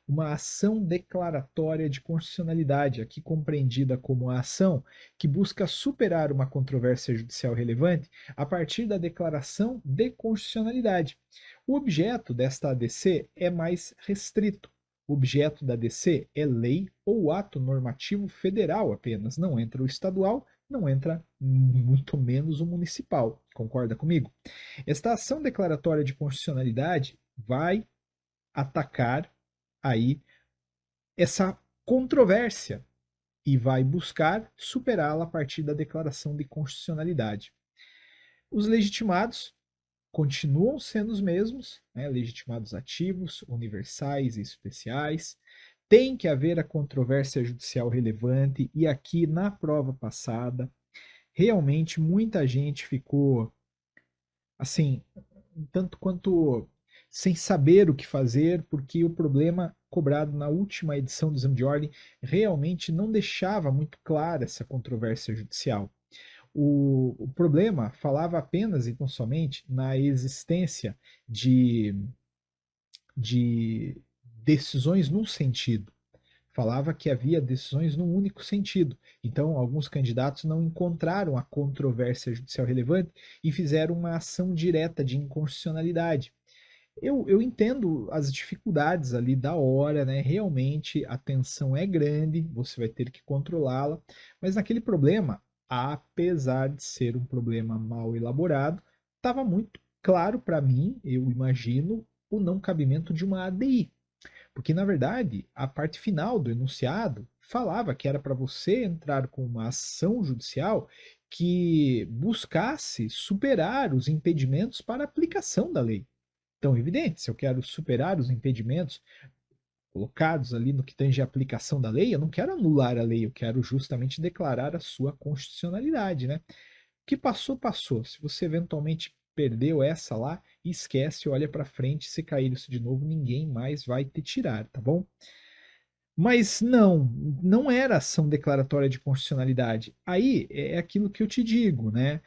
Uma ação declaratória de constitucionalidade, aqui compreendida como a ação que busca superar uma controvérsia judicial relevante a partir da declaração de constitucionalidade. O objeto desta ADC é mais restrito. O objeto da ADC é lei ou ato normativo federal apenas, não entra o estadual, não entra muito menos o municipal. Concorda comigo? Esta ação declaratória de constitucionalidade vai atacar aí essa controvérsia e vai buscar superá-la a partir da declaração de constitucionalidade. Os legitimados continuam sendo os mesmos, né? Legitimados ativos, universais e especiais. Tem que haver a controvérsia judicial relevante, e aqui na prova passada, realmente muita gente ficou assim, tanto quanto sem saber o que fazer, porque o problema cobrado na última edição do exame de ordem realmente não deixava muito clara essa controvérsia judicial. O problema falava apenas e tão somente na existência de, de decisões num sentido. Falava que havia decisões num único sentido. Então, alguns candidatos não encontraram a controvérsia judicial relevante e fizeram uma ação direta de inconstitucionalidade. Eu entendo as dificuldades ali da hora, né? Realmente a tensão é grande, você vai ter que controlá-la, mas naquele problema, apesar de ser um problema mal elaborado, estava muito claro para mim, eu imagino, o não cabimento de uma ADI. Porque, na verdade, a parte final do enunciado falava que era para você entrar com uma ação judicial que buscasse superar os impedimentos para a aplicação da lei. Então, evidente, se eu quero superar os impedimentos colocados ali no que tange a aplicação da lei, eu não quero anular a lei, eu quero justamente declarar a sua constitucionalidade, né? O que passou, passou. Se você eventualmente perdeu essa lá, esquece, olha para frente, se cair isso de novo, ninguém mais vai te tirar, tá bom? Mas não era ação declaratória de constitucionalidade. Aí é aquilo que eu te digo, né?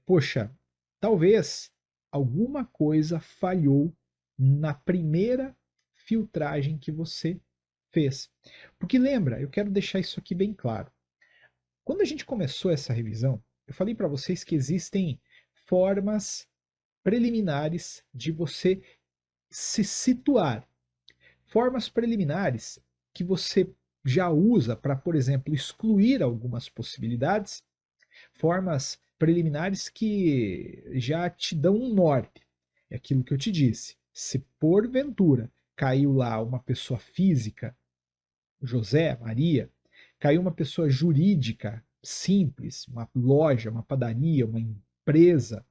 Poxa, talvez alguma coisa falhou na primeira filtragem que você fez. Porque lembra, eu quero deixar isso aqui bem claro. Quando a gente começou essa revisão, eu falei para vocês que existem formas preliminares de você se situar. Formas preliminares que você já usa para, por exemplo, excluir algumas possibilidades, formas preliminares que já te dão um norte. É aquilo que eu te disse. Se porventura caiu lá uma pessoa física, José, Maria, caiu uma pessoa jurídica simples, uma loja, uma padaria, uma empresa,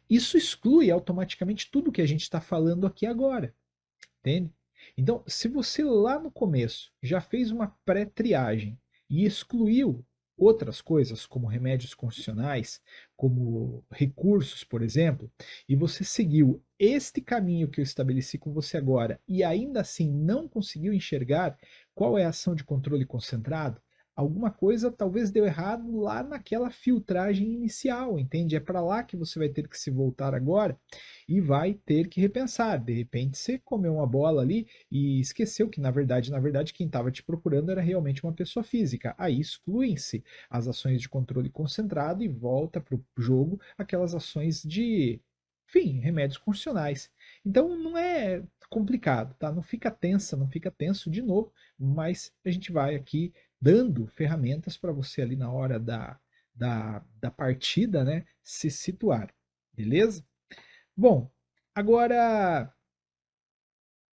isso exclui automaticamente tudo que a gente está falando aqui agora, entende? Então, se você lá no começo já fez uma pré-triagem e excluiu outras coisas, como remédios constitucionais, como recursos, por exemplo, e você seguiu este caminho que eu estabeleci com você agora e ainda assim não conseguiu enxergar qual é a ação de controle concentrado, alguma coisa talvez deu errado lá naquela filtragem inicial, entende? É para lá que você vai ter que se voltar agora e vai ter que repensar. De repente você comeu uma bola ali e esqueceu que na verdade quem estava te procurando era realmente uma pessoa física. Aí excluem-se as ações de controle concentrado e volta para o jogo aquelas ações de, enfim, remédios constitucionais. Então não é complicado, tá? Não fica tensa, não fica tenso de novo, mas a gente vai aqui dando ferramentas para você ali na hora da partida, né, se situar, beleza? Bom, agora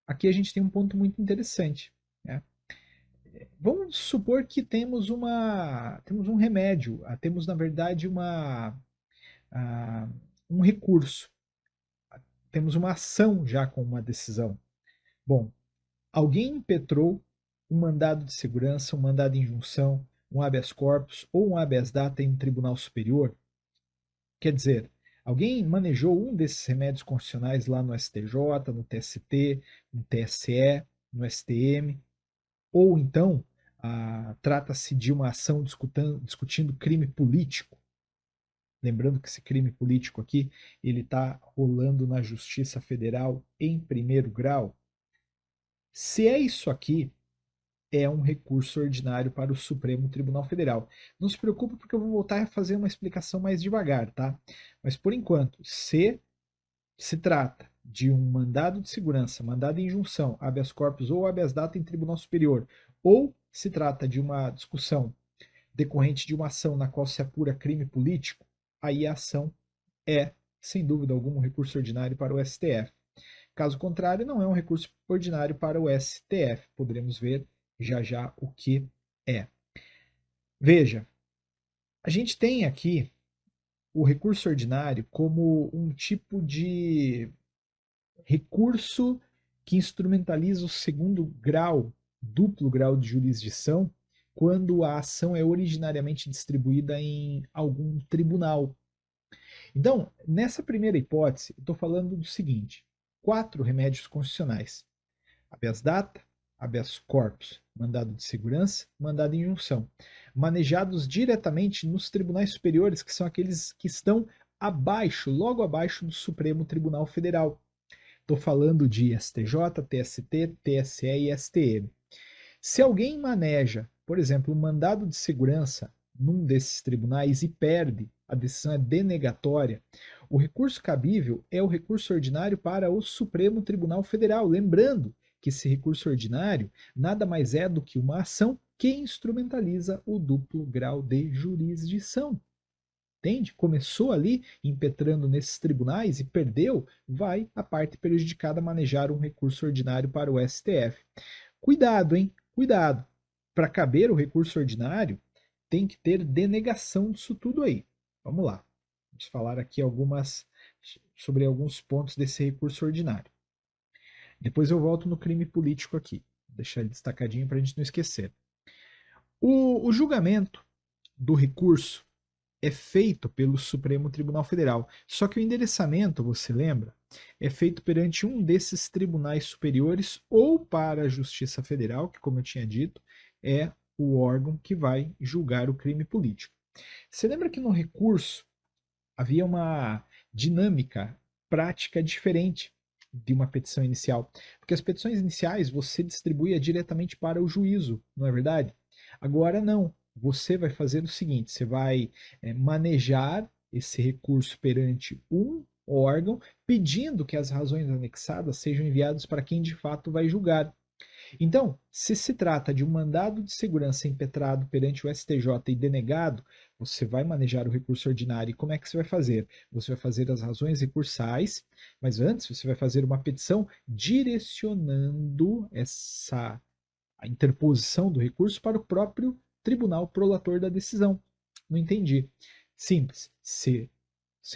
aqui a gente tem um ponto muito interessante, né? Vamos supor que temos um remédio, temos na verdade ah, um recurso, temos uma ação já com uma decisão. Bom, alguém impetrou um mandado de segurança, um mandado de injunção, um habeas corpus ou um habeas data em um tribunal superior. Quer dizer, alguém manejou um desses remédios constitucionais lá no STJ, no TST, no TSE, no STM, ou então trata-se de uma ação discutindo crime político. Lembrando que esse crime político aqui ele está rolando na Justiça Federal em primeiro grau. Se é isso aqui, é um recurso ordinário para o Supremo Tribunal Federal. Não se preocupe porque eu vou voltar a fazer uma explicação mais devagar, tá? Mas por enquanto, se trata de um mandado de segurança, mandado de injunção, habeas corpus ou habeas data em tribunal superior, ou se trata de uma discussão decorrente de uma ação na qual se apura crime político, aí a ação é, sem dúvida alguma, um recurso ordinário para o STF. Caso contrário, não é um recurso ordinário para o STF. Poderemos ver já já o que é. Veja, a gente tem aqui o recurso ordinário como um tipo de recurso que instrumentaliza o segundo grau, duplo grau de jurisdição, quando a ação é originariamente distribuída em algum tribunal. Então, nessa primeira hipótese, eu estou falando do seguinte: 4 remédios constitucionais: habeas data, habeas corpus, mandado de segurança, mandado de injunção, manejados diretamente nos tribunais superiores, que são aqueles que estão abaixo, logo abaixo do Supremo Tribunal Federal. Estou falando de STJ, TST, TSE e STM. Se alguém maneja, por exemplo, um mandado de segurança num desses tribunais e perde, a decisão é denegatória, o recurso cabível é o recurso ordinário para o Supremo Tribunal Federal. Lembrando que esse recurso ordinário nada mais é do que uma ação que instrumentaliza o duplo grau de jurisdição. Entende? Começou ali impetrando nesses tribunais e perdeu, vai a parte prejudicada manejar um recurso ordinário para o STF. Cuidado, hein? Cuidado. Para caber o recurso ordinário, tem que ter denegação disso tudo aí. Vamos lá. Vamos falar aqui sobre alguns pontos desse recurso ordinário. Depois eu volto no crime político aqui. Vou deixar ele destacadinho para a gente não esquecer. O julgamento do recurso é feito pelo Supremo Tribunal Federal. Só que o endereçamento, você lembra, é feito perante um desses tribunais superiores ou para a Justiça Federal, que, como eu tinha dito, é o órgão que vai julgar o crime político. Você lembra que no recurso havia uma dinâmica prática diferente? de uma petição inicial? Porque as petições iniciais você distribui diretamente para o juízo, não é verdade? Agora não. Você vai fazer o seguinte: você vai manejar esse recurso perante um órgão, pedindo que as razões anexadas sejam enviadas para quem de fato vai julgar. Então, se se trata de um mandado de segurança impetrado perante o STJ e denegado, você vai manejar o recurso ordinário. E como é que você vai fazer? Você vai fazer as razões recursais, mas antes você vai fazer uma petição direcionando essa a interposição do recurso para o próprio tribunal prolator da decisão. Não entendi. Simples. Se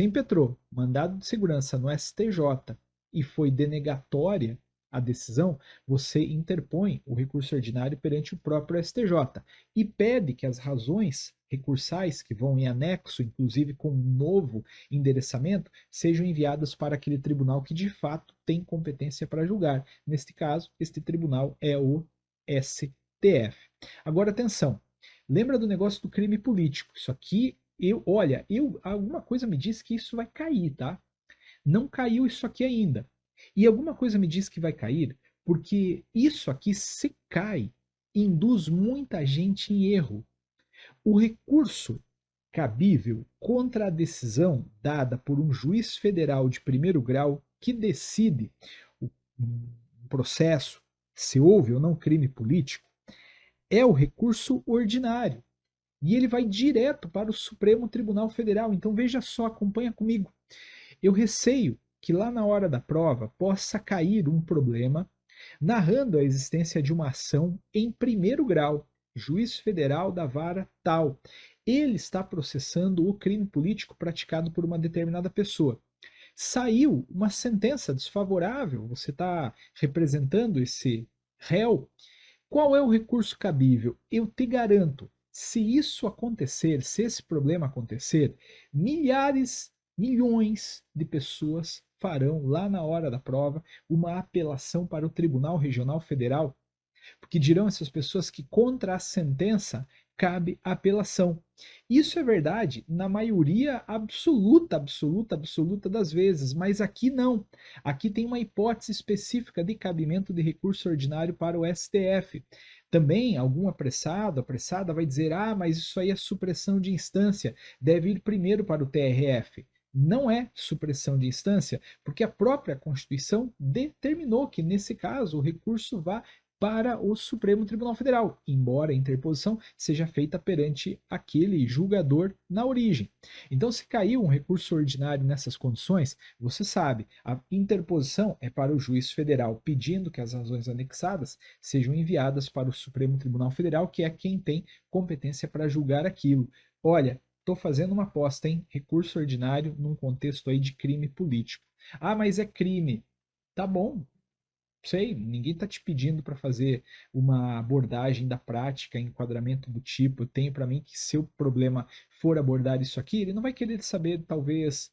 impetrou mandado de segurança no STJ e foi denegatória a decisão, você interpõe o recurso ordinário perante o próprio STJ e pede que as razões recursais, que vão em anexo, inclusive com um novo endereçamento, sejam enviadas para aquele tribunal que de fato tem competência para julgar. Neste caso, este tribunal é o STF. Agora, atenção. Lembra do negócio do crime político? Isso aqui, alguma coisa me diz que isso vai cair, tá? Não caiu isso aqui ainda. E alguma coisa me diz que vai cair, porque isso aqui, se cai, induz muita gente em erro. O recurso cabível contra a decisão dada por um juiz federal de primeiro grau que decide o processo, se houve ou não crime político, é o recurso ordinário. E ele vai direto para o Supremo Tribunal Federal. Então veja só, acompanha comigo. Eu receio que lá na hora da prova possa cair um problema narrando a existência de uma ação em primeiro grau, juiz federal da vara tal. Ele está processando o crime político praticado por uma determinada pessoa. Saiu uma sentença desfavorável, você está representando esse réu. Qual é o recurso cabível? Eu te garanto, se isso acontecer, se esse problema acontecer, milhares, milhões de pessoas farão lá na hora da prova uma apelação para o Tribunal Regional Federal, porque dirão essas pessoas que contra a sentença cabe apelação. Isso é verdade na maioria absoluta, absoluta, absoluta das vezes, mas aqui não. Aqui tem uma hipótese específica de cabimento de recurso ordinário para o STF. Também algum apressado, apressada vai dizer: ah, mas isso aí é supressão de instância, deve ir primeiro para o TRF. Não é supressão de instância, porque a própria Constituição determinou que, nesse caso, o recurso vá para o Supremo Tribunal Federal, embora a interposição seja feita perante aquele julgador na origem. Então, se caiu um recurso ordinário nessas condições, você sabe, a interposição é para o juiz federal, pedindo que as razões anexadas sejam enviadas para o Supremo Tribunal Federal, que é quem tem competência para julgar aquilo. Olha, estou fazendo uma aposta, hein? Recurso ordinário num contexto aí de crime político. Ah, mas é crime. Tá bom, sei, ninguém está te pedindo para fazer uma abordagem da prática, enquadramento do tipo. Eu tenho para mim que se o problema for abordar isso aqui, ele não vai querer saber, talvez,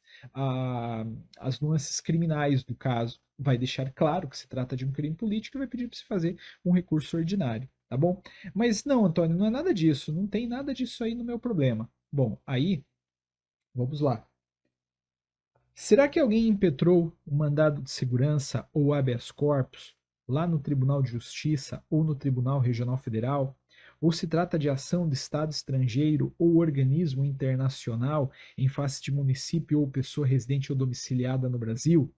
as nuances criminais do caso. Vai deixar claro que se trata de um crime político e vai pedir para se fazer um recurso ordinário, tá bom? Mas não, Antônio, não é nada disso, não tem nada disso aí no meu problema. Bom, aí, vamos lá. Será que alguém impetrou o mandado de segurança ou habeas corpus lá no Tribunal de Justiça ou no Tribunal Regional Federal? Ou se trata de ação de Estado estrangeiro ou organismo internacional em face de município ou pessoa residente ou domiciliada no Brasil?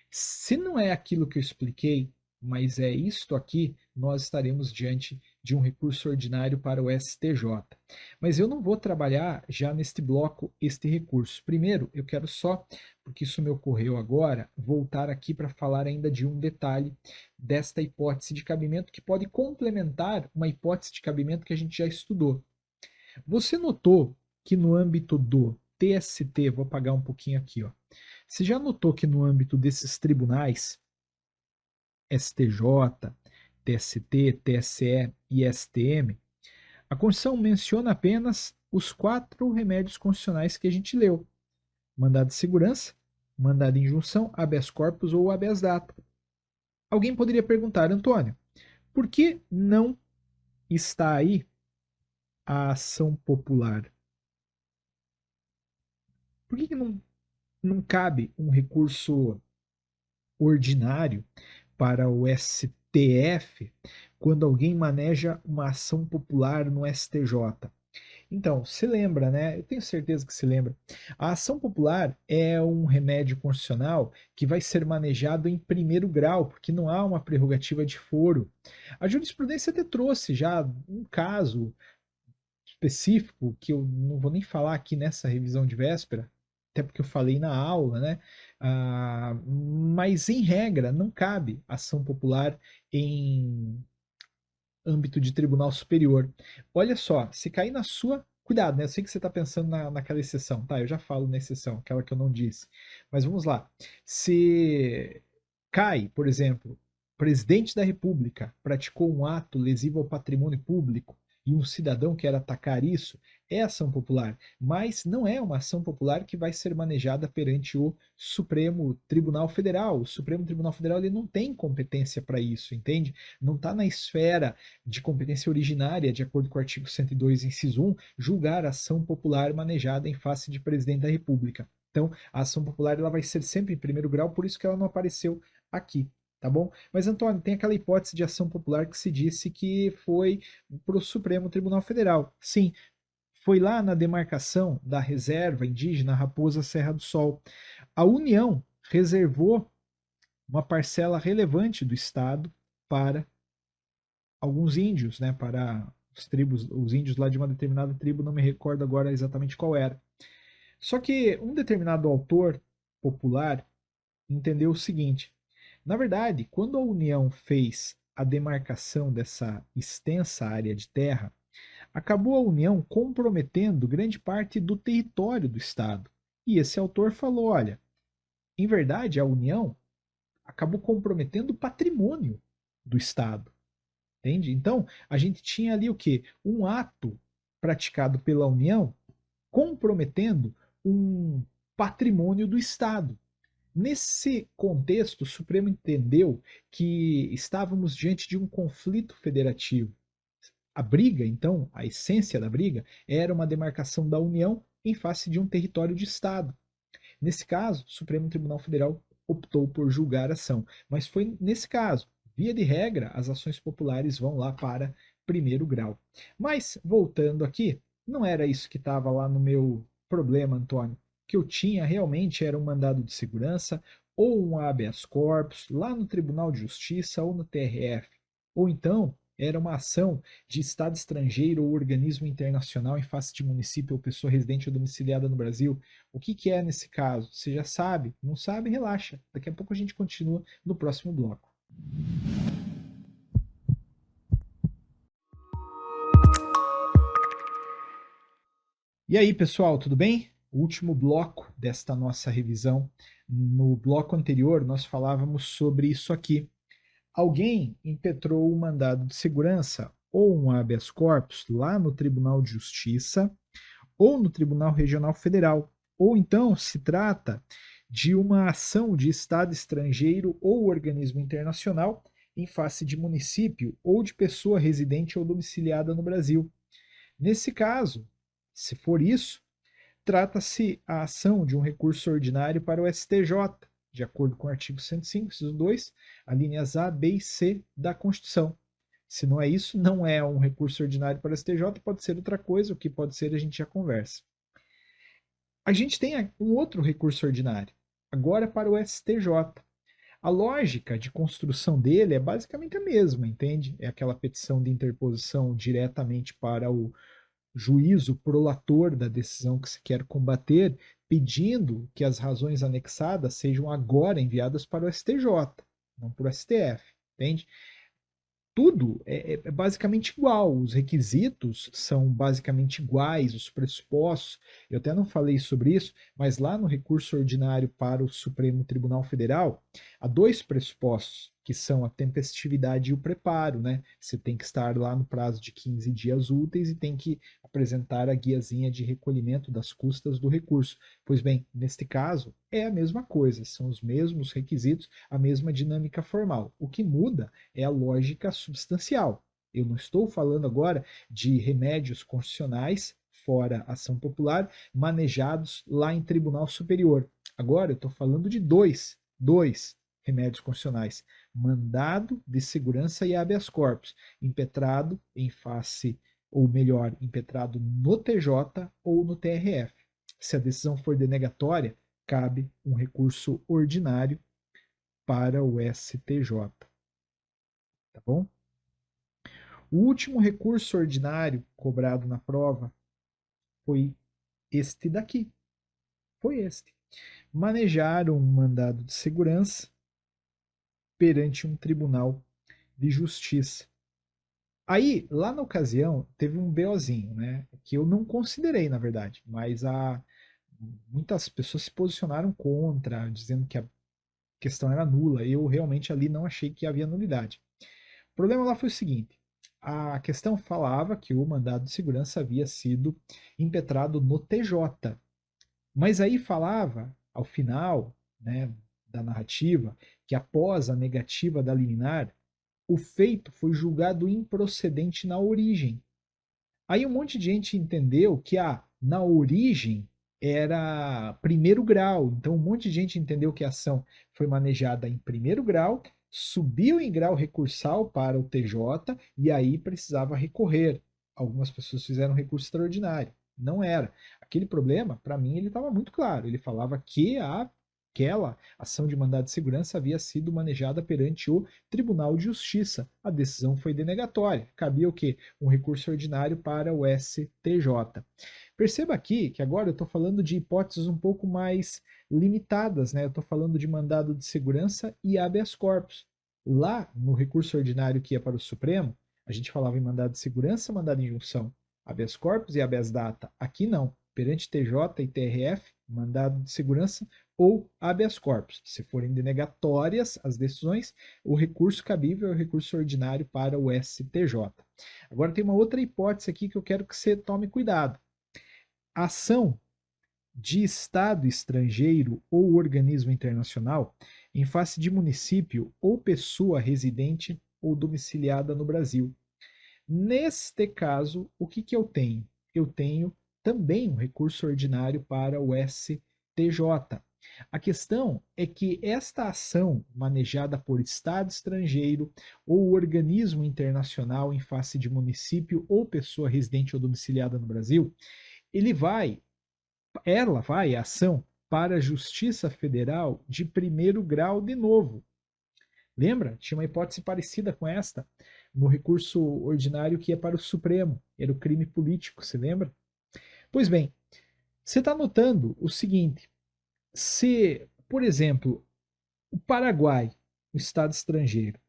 Se não é aquilo que eu expliquei, mas é isto aqui, nós estaremos diante de um recurso ordinário para o STJ. Mas eu não vou trabalhar já neste bloco este recurso. Primeiro, eu quero só, porque isso me ocorreu agora, voltar aqui para falar ainda de um detalhe desta hipótese de cabimento que pode complementar uma hipótese de cabimento que a gente já estudou. Você notou que no âmbito do TST, vou apagar um pouquinho aqui, ó. Você já notou que no âmbito desses tribunais, STJ, TST, TSE e STM, a Constituição menciona apenas os 4 remédios constitucionais que a gente leu: mandado de segurança, mandado de injunção, habeas corpus ou habeas data. Alguém poderia perguntar: Antônio, por que não está aí a ação popular? Por que não cabe um recurso ordinário para o STF quando alguém maneja uma ação popular no STJ. Então, se lembra, né? Eu tenho certeza que se lembra. A ação popular é um remédio constitucional que vai ser manejado em primeiro grau, porque não há uma prerrogativa de foro. A jurisprudência até trouxe já um caso específico, que eu não vou nem falar aqui nessa revisão de véspera, até porque eu falei na aula, né? Mas, em regra, não cabe ação popular em âmbito de tribunal superior. Olha só, se cair na sua. Cuidado, né? Eu sei que você está pensando naquela exceção, tá? Eu já falo na exceção, aquela que eu não disse. Mas vamos lá. Se cai, por exemplo, o presidente da República praticou um ato lesivo ao patrimônio público e um cidadão quer atacar isso, é ação popular, mas não é uma ação popular que vai ser manejada perante o Supremo Tribunal Federal. O Supremo Tribunal Federal ele não tem competência para isso, entende? Não está na esfera de competência originária, de acordo com o artigo 102, inciso 1, julgar ação popular manejada em face de presidente da República. Então, a ação popular ela vai ser sempre em primeiro grau, por isso que ela não apareceu aqui, tá bom? Mas, Antônio, tem aquela hipótese de ação popular que se disse que foi para o Supremo Tribunal Federal. Sim, foi lá na demarcação da reserva indígena Raposa Serra do Sol. A União reservou uma parcela relevante do Estado para alguns índios, né, para os tribos, os índios lá de uma determinada tribo, não me recordo agora exatamente qual era. Só que um determinado autor popular entendeu o seguinte: na verdade, quando a União fez a demarcação dessa extensa área de terra, acabou a União comprometendo grande parte do território do Estado. E esse autor falou: olha, em verdade, a União acabou comprometendo o patrimônio do Estado. Entende? Então, a gente tinha ali o quê? Um ato praticado pela União comprometendo um patrimônio do Estado. Nesse contexto, o Supremo entendeu que estávamos diante de um conflito federativo. A briga, então, a essência da briga, era uma demarcação da União em face de um território de Estado. Nesse caso, o Supremo Tribunal Federal optou por julgar a ação. Mas foi nesse caso. Via de regra, as ações populares vão lá para primeiro grau. Mas, voltando aqui, não era isso que estava lá no meu problema, Antônio. O que eu tinha realmente era um mandado de segurança ou um habeas corpus lá no Tribunal de Justiça ou no TRF. Ou então, era uma ação de Estado estrangeiro ou organismo internacional em face de município ou pessoa residente ou domiciliada no Brasil. O que, que é nesse caso? Você já sabe? Não sabe? Relaxa. Daqui a pouco a gente continua no próximo bloco. E aí, pessoal, tudo bem? Último bloco desta nossa revisão. No bloco anterior, nós falávamos sobre isso aqui. Alguém impetrou um mandado de segurança ou um habeas corpus lá no Tribunal de Justiça ou no Tribunal Regional Federal. Ou então se trata de uma ação de Estado estrangeiro ou organismo internacional em face de município ou de pessoa residente ou domiciliada no Brasil. Nesse caso, se for isso, trata-se a ação de um recurso ordinário para o STJ, de acordo com o artigo 105, inciso 2, alíneas A, B e C da Constituição. Se não é isso, não é um recurso ordinário para o STJ, pode ser outra coisa, o que pode ser a gente já conversa. A gente tem um outro recurso ordinário, agora para o STJ. A lógica de construção dele é basicamente a mesma, entende? É aquela petição de interposição diretamente para o juízo prolator da decisão que se quer combater, pedindo que as razões anexadas sejam agora enviadas para o STJ, não para o STF, entende? Tudo é basicamente igual, os requisitos são basicamente iguais, os pressupostos. Eu até não falei sobre isso, mas lá no recurso ordinário para o Supremo Tribunal Federal, há dois pressupostos, que são a tempestividade e o preparo, né? Você tem que estar lá no prazo de 15 dias úteis e tem que apresentar a guiazinha de recolhimento das custas do recurso. Pois bem, neste caso, é a mesma coisa, são os mesmos requisitos, a mesma dinâmica formal. O que muda é a lógica substancial. Eu não estou falando agora de remédios constitucionais, fora ação popular, manejados lá em tribunal superior. Agora eu estou falando de dois remédios constitucionais: mandado de segurança e habeas corpus, impetrado em face, ou melhor, impetrado no TJ ou no TRF. Se a decisão for denegatória, cabe um recurso ordinário para o STJ. Tá bom? O último recurso ordinário cobrado na prova foi este daqui. Foi este. Manejar um mandado de segurança perante um tribunal de justiça. Aí, lá na ocasião, teve um BOzinho, né? Que eu não considerei, na verdade, mas muitas pessoas se posicionaram contra, dizendo que a questão era nula. Eu realmente ali não achei que havia nulidade. O problema lá foi o seguinte: a questão falava que o mandado de segurança havia sido impetrado no TJ, mas aí falava, ao final, né, da narrativa, que após a negativa da liminar, o feito foi julgado improcedente na origem. Aí um monte de gente entendeu que na origem era primeiro grau. Então um monte de gente entendeu que a ação foi manejada em primeiro grau, subiu em grau recursal para o TJ e aí precisava recorrer. Algumas pessoas fizeram recurso extraordinário. Não era. Aquele problema, para mim, ele estava muito claro. Ele falava que aquela ação de mandado de segurança havia sido manejada perante o Tribunal de Justiça. A decisão foi denegatória. Cabia o quê? Um recurso ordinário para o STJ. Perceba aqui que agora eu estou falando de hipóteses um pouco mais limitadas, né? Eu estou falando de mandado de segurança e habeas corpus. Lá no recurso ordinário que ia para o Supremo, a gente falava em mandado de segurança, mandado de injunção, habeas corpus e habeas data. Aqui não. Perante TJ e TRF, mandado de segurança ou habeas corpus. Se forem denegatórias as decisões, o recurso cabível é o recurso ordinário para o STJ. Agora tem uma outra hipótese aqui que eu quero que você tome cuidado. A ação de Estado estrangeiro ou organismo internacional em face de município ou pessoa residente ou domiciliada no Brasil. Neste caso, o que eu tenho? Eu tenho também um recurso ordinário para o STJ. A questão é que esta ação manejada por Estado estrangeiro ou organismo internacional em face de município ou pessoa residente ou domiciliada no Brasil, ela vai, a ação, para a Justiça Federal de primeiro grau de novo. Lembra? Tinha uma hipótese parecida com esta no recurso ordinário que ia para o Supremo. Era o crime político, se lembra? Pois bem, você está notando o seguinte: se, por exemplo, o Paraguai, o Estado estrangeiro,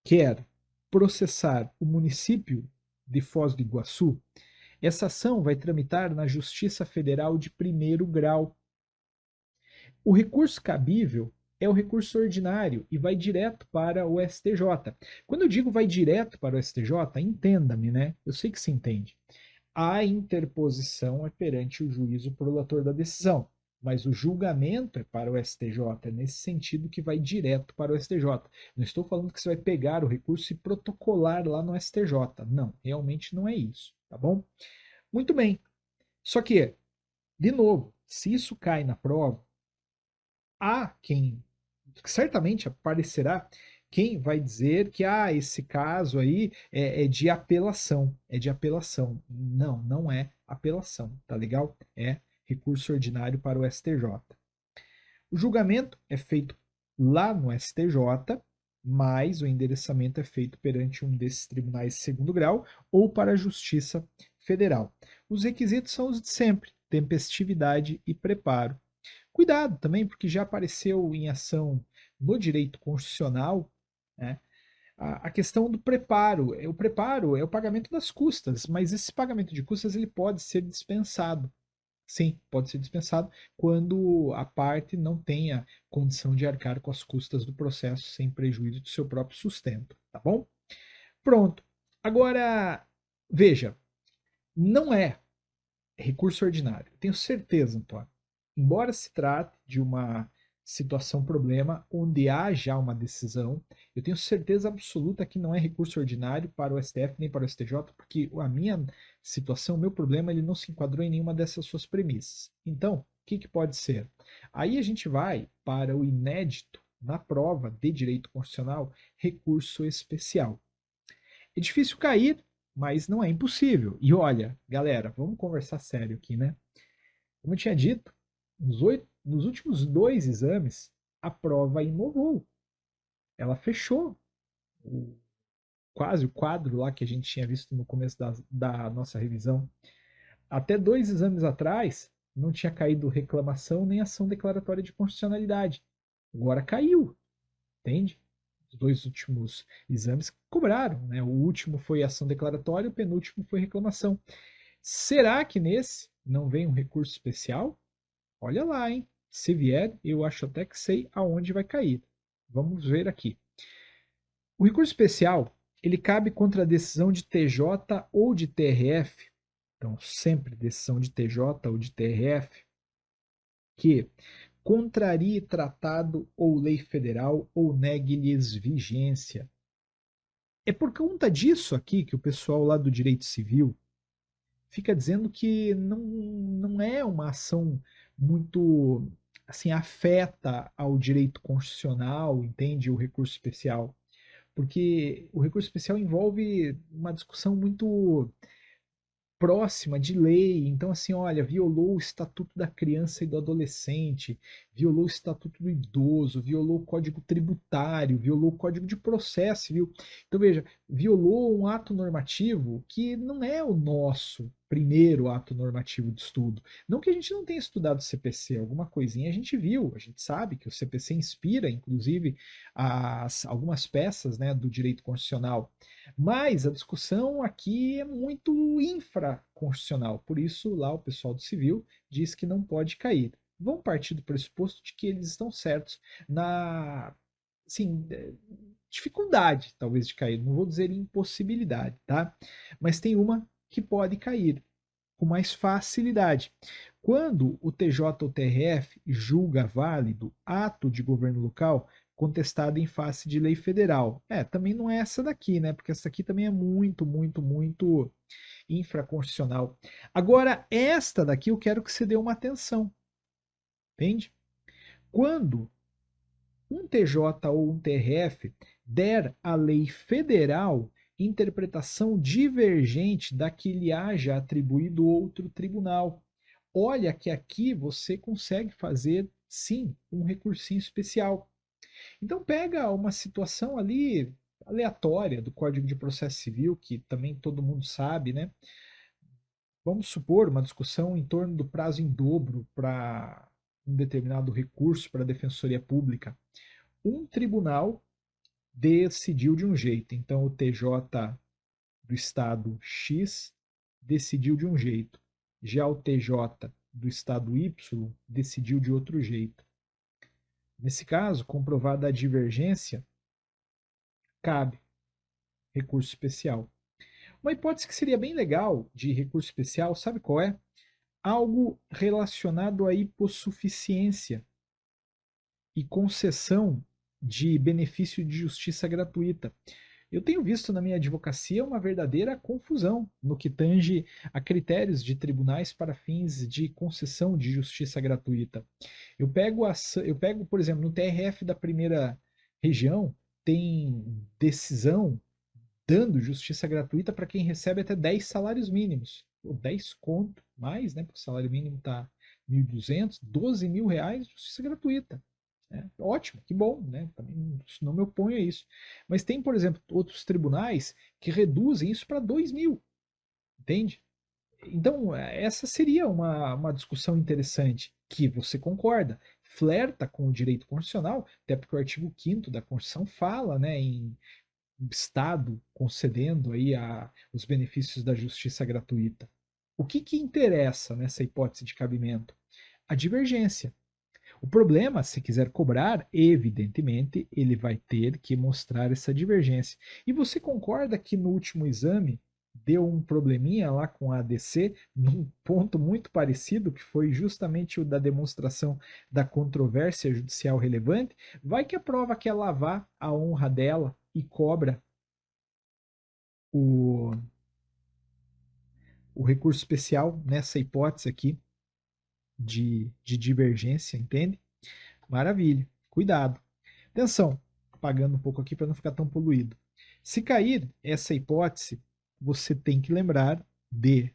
quer processar o município de Foz do Iguaçu, essa ação vai tramitar na Justiça Federal de primeiro grau. O recurso cabível é o recurso ordinário e vai direto para o STJ. Quando eu digo vai direto para o STJ, entenda-me, né? Eu sei que se entende. A interposição é perante o juízo prolator da decisão, mas o julgamento é para o STJ, é nesse sentido que vai direto para o STJ. Não estou falando que você vai pegar o recurso e protocolar lá no STJ. Não, realmente não é isso, tá bom? Muito bem. Só que, de novo, se isso cai na prova, há quem certamente aparecerá quem vai dizer que esse caso aí é de apelação, é de apelação. Não, não é apelação, tá legal? É recurso ordinário para o STJ. O julgamento é feito lá no STJ, mas o endereçamento é feito perante um desses tribunais de segundo grau ou para a Justiça Federal. Os requisitos são os de sempre: tempestividade e preparo. Cuidado também, porque já apareceu em ação no direito constitucional, né, a questão do preparo. O preparo é o pagamento das custas, mas esse pagamento de custas ele pode ser dispensado. Sim, pode ser dispensado quando a parte não tenha condição de arcar com as custas do processo sem prejuízo do seu próprio sustento, tá bom? Pronto. Agora, veja, não é recurso ordinário. Tenho certeza, Antônio. Embora se trate de uma situação problema onde há já uma decisão, eu tenho certeza absoluta que não é recurso ordinário para o STF nem para o STJ, porque a minha situação, o meu problema, ele não se enquadrou em nenhuma dessas suas premissas. Então, o que pode ser? Aí a gente vai para o inédito, na prova de direito constitucional recurso especial. É difícil cair, mas não é impossível. E olha, galera, vamos conversar sério aqui, né? Como eu tinha dito, nos últimos 2 exames, a prova inovou. Ela fechou quase o quadro lá que a gente tinha visto no começo da nossa revisão. Até 2 exames atrás, não tinha caído reclamação nem ação declaratória de constitucionalidade. Agora caiu, entende? Os 2 últimos exames cobraram, né? O último foi ação declaratória, o penúltimo foi reclamação. Será que nesse não vem um recurso especial? Olha lá, hein? Se vier, eu acho até que sei aonde vai cair. Vamos ver aqui. O recurso especial, ele cabe contra a decisão de TJ ou de TRF, então sempre decisão de TJ ou de TRF, que contrarie tratado ou lei federal ou negue-lhes vigência. É por conta disso aqui que o pessoal lá do direito civil fica dizendo que não é uma ação muito assim afeta ao direito constitucional, entende? O recurso especial, porque o recurso especial envolve uma discussão muito próxima de lei. Então, assim, olha, violou o Estatuto da Criança e do Adolescente, violou o Estatuto do Idoso, violou o Código Tributário, violou o Código de Processo Civil. Então, veja, violou um ato normativo que não é o nosso primeiro ato normativo de estudo. Não que a gente não tenha estudado CPC, alguma coisinha a gente viu, a gente sabe que o CPC inspira, inclusive, algumas peças, né, do direito constitucional. Mas a discussão aqui é muito infraconstitucional, por isso lá o pessoal do civil diz que não pode cair. Vão partir do pressuposto de que eles estão certos na assim, dificuldade, talvez, de cair. Não vou dizer impossibilidade, tá? Mas tem uma que pode cair com mais facilidade. Quando o TJ ou TRF julga válido ato de governo local contestado em face de lei federal. Também não é essa daqui, né? Porque essa aqui também é muito, muito, muito infraconstitucional. Agora, esta daqui eu quero que você dê uma atenção, entende? Quando um TJ ou um TRF der à lei federal interpretação divergente da que lhe haja atribuído outro tribunal. Olha que aqui você consegue fazer, sim, um recursinho especial. Então pega uma situação ali aleatória do Código de Processo Civil, que também todo mundo sabe, né? Vamos supor uma discussão em torno do prazo em dobro para um determinado recurso para a Defensoria Pública. Um tribunal decidiu de um jeito, então o TJ do estado X decidiu de um jeito. Já o TJ do estado Y decidiu de outro jeito. Nesse caso, comprovada a divergência, cabe recurso especial. Uma hipótese que seria bem legal de recurso especial, sabe qual é? Algo relacionado à hipossuficiência e concessão de benefício de justiça gratuita. Eu tenho visto na minha advocacia uma verdadeira confusão no que tange a critérios de tribunais para fins de concessão de justiça gratuita. Eu pego, por exemplo, no TRF da primeira região, tem decisão dando justiça gratuita para quem recebe até 10 salários mínimos. Pô, 10 conto, mais, né? Porque o salário mínimo está 1.200, 12 mil reais, justiça gratuita. Ótimo, que bom, né? Também não me oponho a isso. Mas tem, por exemplo, outros tribunais que reduzem isso para 2 mil, entende? Então, essa seria uma discussão interessante, que você concorda, flerta com o direito constitucional, até porque o artigo 5º da Constituição fala, né, em Estado concedendo aí os benefícios da justiça gratuita. O que interessa nessa hipótese de cabimento? A divergência. O problema, se quiser cobrar, evidentemente, ele vai ter que mostrar essa divergência. E você concorda que no último exame deu um probleminha lá com a ADC, num ponto muito parecido, que foi justamente o da demonstração da controvérsia judicial relevante? Vai que a prova quer lavar a honra dela e cobra o, o recurso especial nessa hipótese aqui de divergência, entende? Maravilha, cuidado. Atenção, apagando um pouco aqui para não ficar tão poluído. Se cair essa hipótese, você tem que lembrar de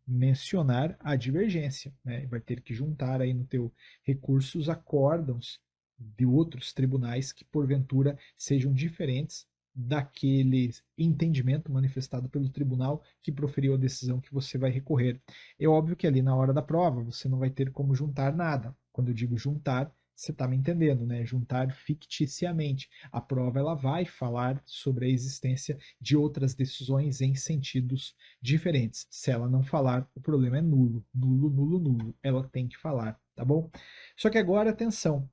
mencionar a divergência, né? Vai ter que juntar aí no teu recurso os acórdãos de outros tribunais que porventura sejam diferentes daquele entendimento manifestado pelo tribunal que proferiu a decisão que você vai recorrer. É óbvio que ali na hora da prova você não vai ter como juntar nada. Quando eu digo juntar, você está me entendendo, né? Juntar ficticiamente. A prova ela vai falar sobre a existência de outras decisões em sentidos diferentes. Se ela não falar, o problema é nulo. Nulo, nulo, nulo. Ela tem que falar, tá bom? Só que agora, atenção,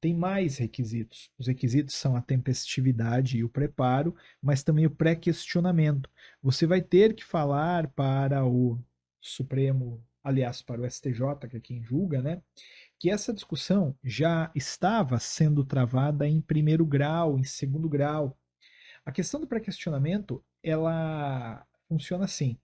tem mais requisitos. Os requisitos são a tempestividade e o preparo, mas também o pré-questionamento. Você vai ter que falar para o Supremo, aliás, para o STJ, que é quem julga, né? Que essa discussão já estava sendo travada em primeiro grau, em segundo grau. A questão do pré-questionamento, ela funciona assim.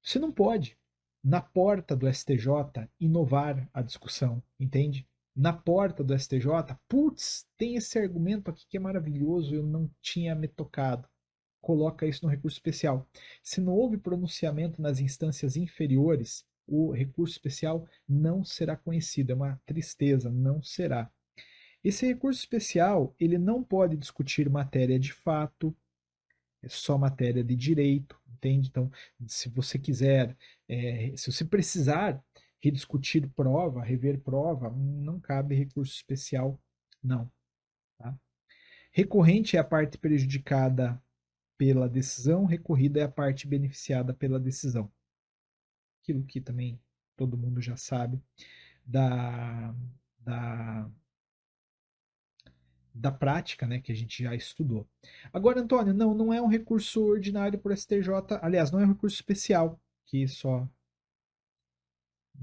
Você não pode, na porta do STJ, inovar a discussão, entende? Na porta do STJ, putz, tem esse argumento aqui que é maravilhoso, eu não tinha me tocado. Coloca isso no recurso especial. Se não houve pronunciamento nas instâncias inferiores, o recurso especial não será conhecido. É uma tristeza, não será. Esse recurso especial, ele não pode discutir matéria de fato, é só matéria de direito, entende? Então, se você quiser, se você precisar rediscutir prova, rever prova, não cabe recurso especial, não. Tá? Recorrente é a parte prejudicada pela decisão, recorrida é a parte beneficiada pela decisão. Aquilo que também todo mundo já sabe da, da, da prática, né, que a gente já estudou. Agora, Antônio, não é um recurso ordinário por STJ, aliás, não é um recurso especial, que só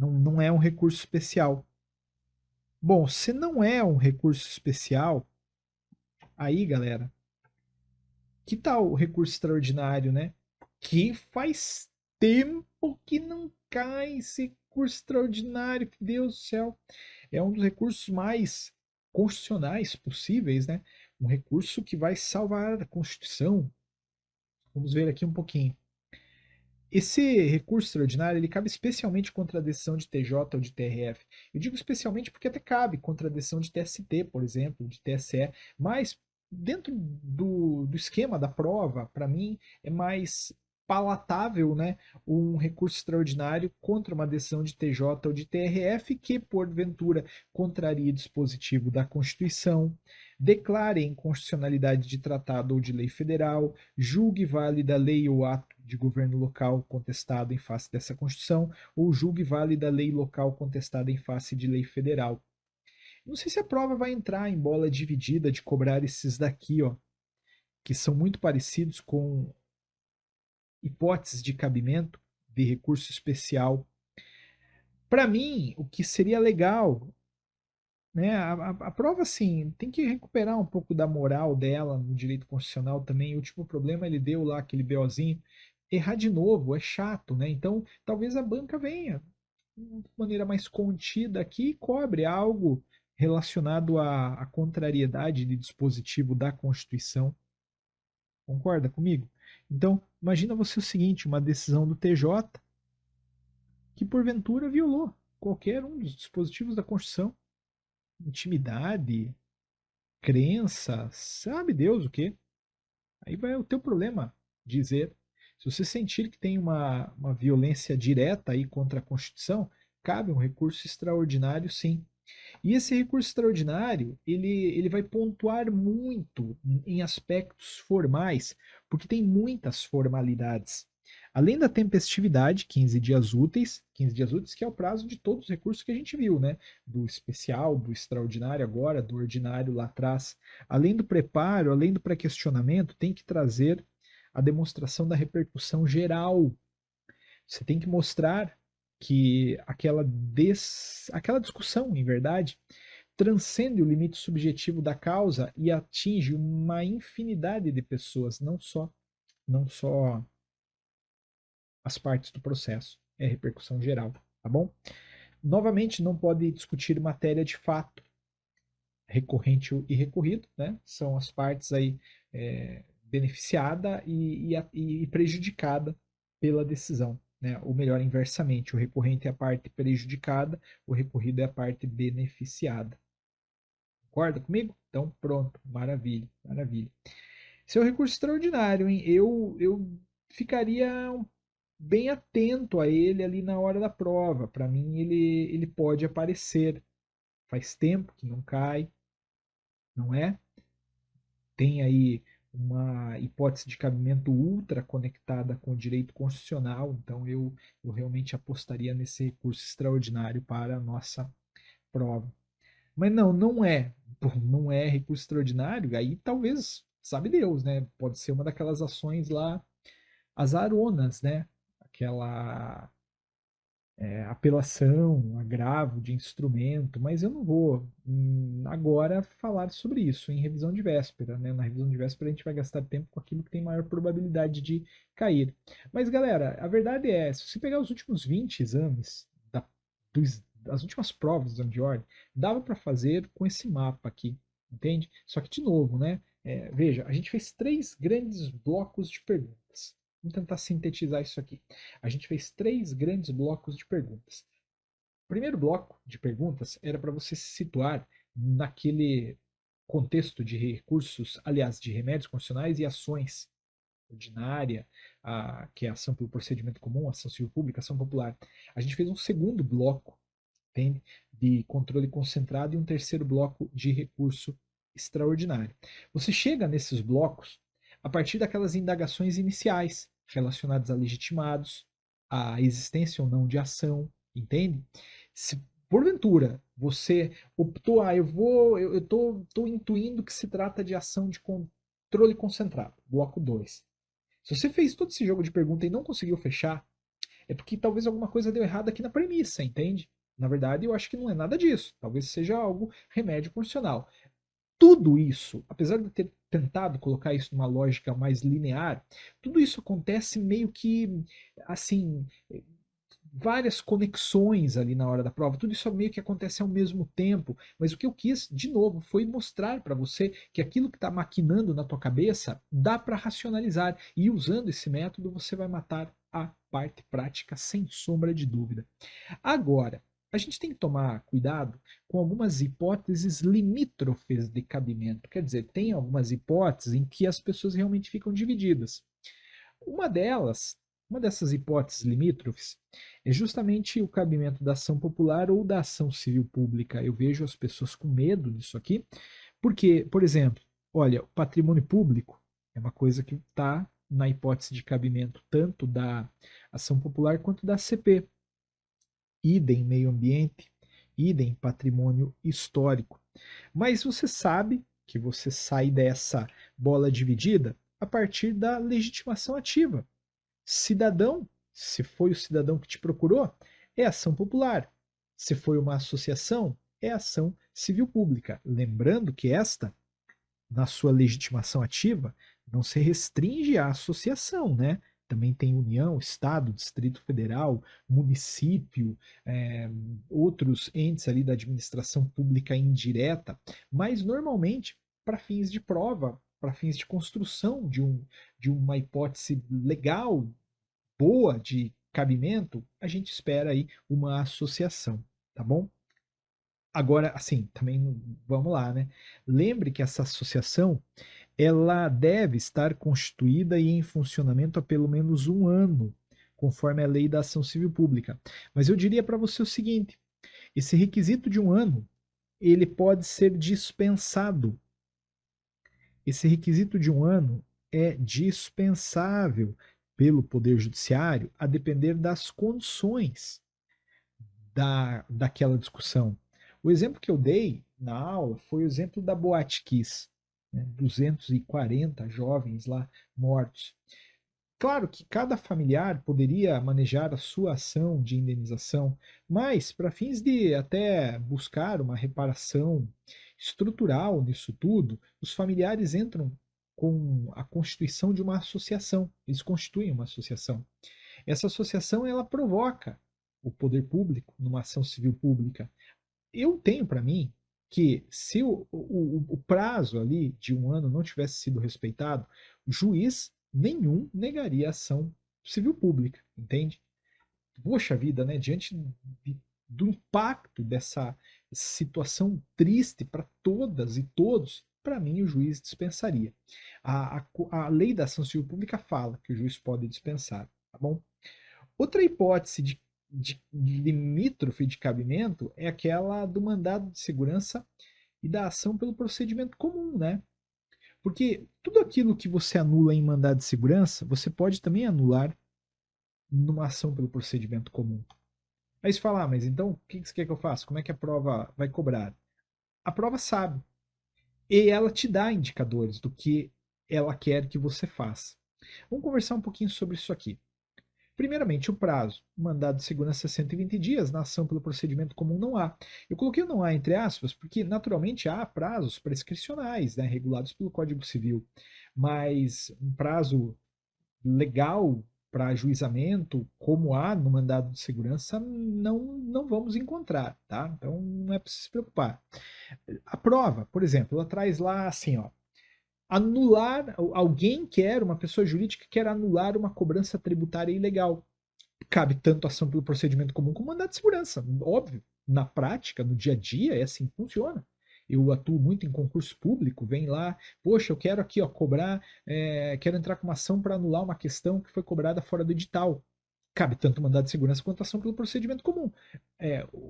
não é um recurso especial. Bom, se não é um recurso especial, aí, galera, que tal o recurso extraordinário, né? Que faz tempo que não cai esse recurso extraordinário, que Deus do céu. É um dos recursos mais constitucionais possíveis, né? Um recurso que vai salvar a Constituição. Vamos ver aqui um pouquinho. Esse recurso extraordinário ele cabe especialmente contra a decisão de TJ ou de TRF. Eu digo especialmente porque até cabe contra a decisão de TST, por exemplo, de TSE, mas dentro do esquema da prova, para mim, é mais palatável, né, um recurso extraordinário contra uma decisão de TJ ou de TRF que, porventura, contraria dispositivo da Constituição, declare inconstitucionalidade de tratado ou de lei federal, julgue válida lei ou ato de governo local contestado em face dessa Constituição, ou julgue válida lei local contestada em face de lei federal. Não sei se a prova vai entrar em bola dividida de cobrar esses daqui, ó, que são muito parecidos com hipóteses de cabimento de recurso especial. Para mim, o que seria legal, né, a prova, assim, tem que recuperar um pouco da moral dela no direito constitucional também. O último problema ele deu lá aquele BOzinho. Errar de novo é chato, né? Então, talvez a banca venha de maneira mais contida aqui e cobre algo relacionado à contrariedade de dispositivo da Constituição. Concorda comigo? Então, imagina você o seguinte, uma decisão do TJ que porventura violou qualquer um dos dispositivos da Constituição, intimidade, crença, sabe Deus o quê? Aí vai o teu problema dizer. Se você sentir que tem uma violência direta aí contra a Constituição, cabe um recurso extraordinário, sim. E esse recurso extraordinário, ele vai pontuar muito em aspectos formais, porque tem muitas formalidades. Além da tempestividade, 15 dias úteis, que é o prazo de todos os recursos que a gente viu, né? Do especial, do extraordinário agora, do ordinário lá atrás. Além do preparo, além do pré-questionamento, tem que trazer a demonstração da repercussão geral. Você tem que mostrar que aquela discussão, em verdade, transcende o limite subjetivo da causa e atinge uma infinidade de pessoas, não só as partes do processo, é repercussão geral, tá bom? Novamente, não pode discutir matéria de fato. recorrente e recorrido, né? São as partes aí beneficiada e prejudicada pela decisão, né? Ou melhor, inversamente, o recorrente é a parte prejudicada, o recorrido é a parte beneficiada. Concorda comigo? Então, pronto, maravilha, maravilha. Seu recurso extraordinário, hein? Eu ficaria bem atento a ele ali na hora da prova. Para mim, ele pode aparecer. Faz tempo que não cai, não é? Tem aí uma hipótese de cabimento ultra conectada com o direito constitucional, então eu realmente apostaria nesse recurso extraordinário para a nossa prova. Mas não, não é. Pô, não é recurso extraordinário, aí talvez, sabe Deus, né? Pode ser uma daquelas ações lá azaronas, né? Aquela apelação, agravo de instrumento, mas eu não vou agora falar sobre isso em revisão de véspera, né? Na revisão de véspera a gente vai gastar tempo com aquilo que tem maior probabilidade de cair. Mas galera, a verdade é, se você pegar os últimos 20 exames, as últimas provas do exame de ordem, dava para fazer com esse mapa aqui, entende? Só que de novo, né? Veja, a gente fez 3 grandes blocos de perguntas. Vamos tentar sintetizar isso aqui. A gente fez 3 grandes blocos de perguntas. O primeiro bloco de perguntas era para você se situar naquele contexto de recursos, aliás, de remédios constitucionais e ações ordinária, que é a ação pelo procedimento comum, ação civil pública, ação popular. A gente fez um segundo bloco, entende? De controle concentrado e um terceiro bloco de recurso extraordinário. Você chega nesses blocos a partir daquelas indagações iniciais relacionadas a legitimados, a existência ou não de ação, entende? Se porventura você optou, eu tô intuindo que se trata de ação de controle concentrado, bloco 2. Se você fez todo esse jogo de pergunta e não conseguiu fechar, é porque talvez alguma coisa deu errado aqui na premissa, entende? Na verdade, eu acho que não é nada disso. Talvez seja algo remédio constitucional. Tudo isso, apesar de eu ter tentado colocar isso numa lógica mais linear, tudo isso acontece meio que assim, várias conexões ali na hora da prova, tudo isso meio que acontece ao mesmo tempo, mas o que eu quis, de novo, foi mostrar para você que aquilo que está maquinando na tua cabeça dá para racionalizar, e usando esse método você vai matar a parte prática sem sombra de dúvida. Agora, a gente tem que tomar cuidado com algumas hipóteses limítrofes de cabimento, quer dizer, tem algumas hipóteses em que as pessoas realmente ficam divididas. Uma delas, uma dessas hipóteses limítrofes, é justamente o cabimento da ação popular ou da ação civil pública. Eu vejo as pessoas com medo disso aqui, porque, por exemplo, olha, o patrimônio público é uma coisa que está na hipótese de cabimento tanto da ação popular quanto da CP. Idem meio ambiente, idem patrimônio histórico. Mas você sabe que você sai dessa bola dividida a partir da legitimação ativa. Cidadão, se foi o cidadão que te procurou, é ação popular. Se foi uma associação, é ação civil pública. Lembrando que esta, na sua legitimação ativa, não se restringe à associação, né? Também tem União, Estado, Distrito Federal, município, é, outros entes ali da administração pública indireta, mas normalmente para fins de prova, para fins de construção de uma hipótese legal, boa de cabimento, a gente espera aí uma associação, tá bom? Agora, assim, também vamos lá, né? Lembre que essa associação ela deve estar constituída e em funcionamento há pelo menos um ano, conforme a lei da ação civil pública. Mas eu diria para você o seguinte: esse requisito de um ano ele pode ser dispensado. Esse requisito de um ano é dispensável pelo Poder Judiciário a depender das condições daquela discussão. O exemplo que eu dei na aula foi o exemplo da Boate Kiss, né? 240 jovens lá mortos. Claro que cada familiar poderia manejar a sua ação de indenização, mas para fins de até buscar uma reparação estrutural nisso tudo, os familiares entram com a constituição de uma associação. Eles constituem uma associação. Essa associação ela provoca o poder público numa ação civil pública. Eu tenho para mim que se o prazo ali de 1 ano não tivesse sido respeitado, juiz nenhum negaria ação civil pública, entende? Poxa vida, né? Diante do impacto dessa situação triste para todas e todos, para mim o juiz dispensaria. A lei da ação civil pública fala que o juiz pode dispensar, tá bom? Outra hipótese de limítrofe de cabimento é aquela do mandado de segurança e da ação pelo procedimento comum, né? Porque tudo aquilo que você anula em mandado de segurança, você pode também anular numa ação pelo procedimento comum. Aí você fala, mas então o que você quer que eu faça? Como é que a prova vai cobrar? A prova sabe. E ela te dá indicadores do que ela quer que você faça. Vamos conversar um pouquinho sobre isso aqui. Primeiramente, o prazo. O mandado de segurança é 120 dias, na ação pelo procedimento comum não há. Eu coloquei o não há entre aspas, porque naturalmente há prazos prescricionais, né, regulados pelo Código Civil. Mas um prazo legal para ajuizamento, como há no mandado de segurança, não vamos encontrar, tá? Então não é para se preocupar. A prova, por exemplo, ela traz lá assim, ó, anular, alguém quer, uma pessoa jurídica quer anular uma cobrança tributária ilegal. Cabe tanto ação pelo procedimento comum como mandado de segurança, óbvio. Na prática, no dia a dia, é assim que funciona. Eu atuo muito em concurso público, vem lá, poxa, eu quero aqui, ó, cobrar, quero entrar com uma ação para anular uma questão que foi cobrada fora do edital. Cabe tanto mandado de segurança quanto ação pelo procedimento comum.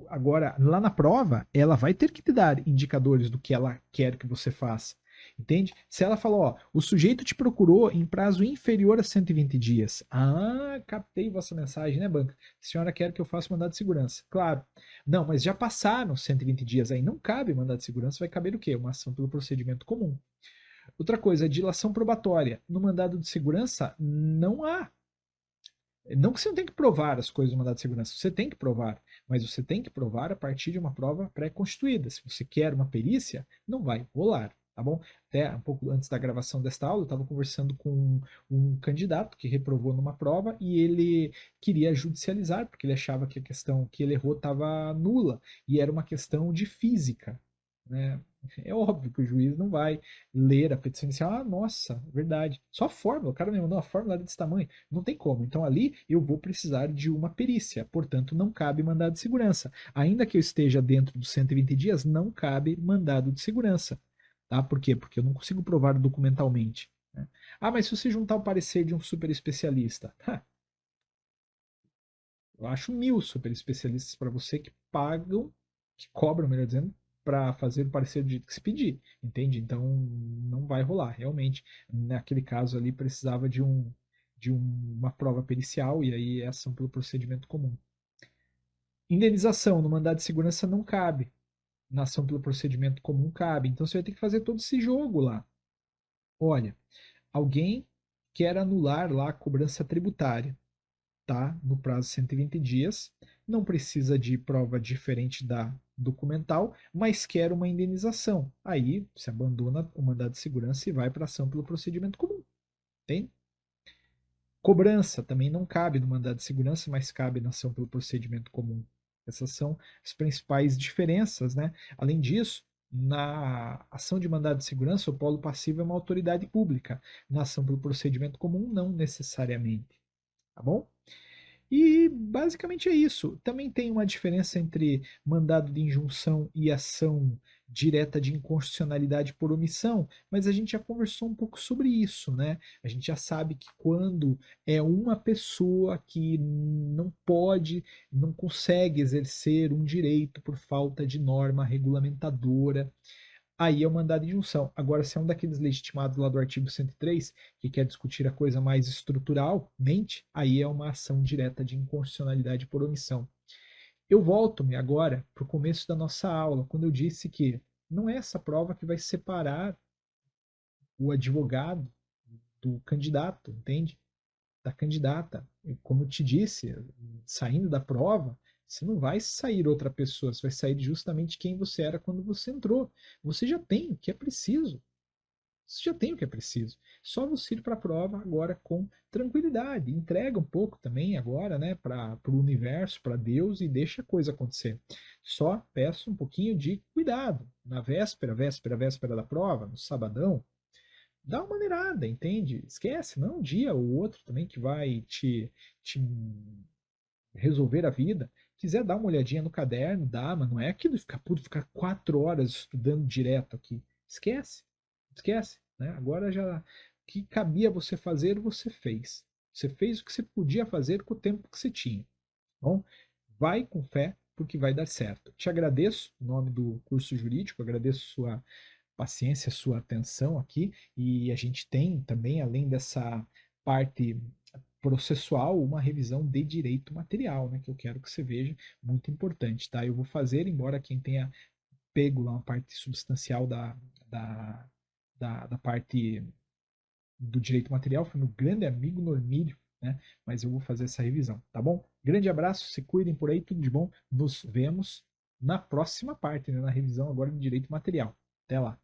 Agora, lá na prova, ela vai ter que te dar indicadores do que ela quer que você faça. Entende? Se ela falou, ó, o sujeito te procurou em prazo inferior a 120 dias. Ah, captei vossa mensagem, né, banca? A senhora quer que eu faça mandado de segurança. Claro. Não, mas já passaram 120 dias aí, não cabe mandado de segurança, vai caber o quê? Uma ação pelo procedimento comum. Outra coisa, dilação probatória. No mandado de segurança, não há. Não que você não tem que provar as coisas do mandado de segurança, você tem que provar, mas você tem que provar a partir de uma prova pré-constituída. Se você quer uma perícia, não vai rolar, tá bom? Até um pouco antes da gravação desta aula, eu estava conversando com um candidato que reprovou numa prova e ele queria judicializar, porque ele achava que a questão que ele errou estava nula e era uma questão de física, né? É óbvio que o juiz não vai ler a petição inicial. Ah, nossa, verdade. Só a fórmula, o cara me mandou uma fórmula desse tamanho. Não tem como. Então ali eu vou precisar de uma perícia. Portanto, não cabe mandado de segurança. Ainda que eu esteja dentro dos 120 dias, não cabe mandado de segurança. Tá? Por quê? Porque eu não consigo provar documentalmente. Né? Ah, mas se você juntar o parecer de um super especialista, eu acho 1000 super especialistas para você que pagam, que cobram, melhor dizendo, para fazer o parecer do jeito que se pedir, entende? Então não vai rolar, realmente. Naquele caso ali precisava uma prova pericial e aí é ação pelo procedimento comum. Indenização no mandado de segurança não cabe. Na ação pelo procedimento comum cabe. Então você vai ter que fazer todo esse jogo lá. Olha, alguém quer anular lá a cobrança tributária, tá? No prazo de 120 dias, não precisa de prova diferente da documental, mas quer uma indenização. Aí se abandona o mandado de segurança e vai para ação pelo procedimento comum. Tem? Cobrança também não cabe no mandado de segurança, mas cabe na ação pelo procedimento comum. Essas são as principais diferenças, né? Além disso, na ação de mandado de segurança, o polo passivo é uma autoridade pública. Na ação pelo procedimento comum, não necessariamente. Tá bom? E basicamente é isso. Também tem uma diferença entre mandado de injunção e ação direta de inconstitucionalidade por omissão, mas a gente já conversou um pouco sobre isso, né? A gente já sabe que quando é uma pessoa que não pode, não consegue exercer um direito por falta de norma regulamentadora, aí é o mandado de injunção. Agora, se é um daqueles legitimados lá do artigo 103, que quer discutir a coisa mais estruturalmente, aí é uma ação direta de inconstitucionalidade por omissão. Eu volto-me agora para o começo da nossa aula, quando eu disse que não é essa prova que vai separar o advogado do candidato, entende? Da candidata. Como eu te disse, saindo da prova, você não vai sair outra pessoa, você vai sair justamente quem você era quando você entrou. Você já tem o que é preciso. Você já tem o que é preciso. Só você ir para a prova agora com tranquilidade. Entrega um pouco também agora, né, para o universo, para Deus e deixa a coisa acontecer. Só peço um pouquinho de cuidado. Na véspera da prova, no sabadão, dá uma maneirada, entende? Esquece, não é um dia ou outro também que vai te resolver a vida. Quiser dar uma olhadinha no caderno, dá, mas não é aquilo de ficar puto, ficar 4 horas estudando direto aqui. Esquece, esquece, né? Agora já o que cabia você fazer, você fez. Você fez o que você podia fazer com o tempo que você tinha. Bom, vai com fé, porque vai dar certo. Te agradeço, em nome do curso jurídico, agradeço sua paciência, sua atenção aqui, e a gente tem também, além dessa parte processual, uma revisão de direito material, né, que eu quero que você veja, muito importante, tá? Eu vou fazer, embora quem tenha pego lá uma parte substancial da, da parte do direito material foi meu grande amigo Normílio, né? Mas eu vou fazer essa revisão, tá bom? Grande abraço, se cuidem por aí, tudo de bom. Nos vemos na próxima parte, né? Na revisão agora do direito material. Até lá.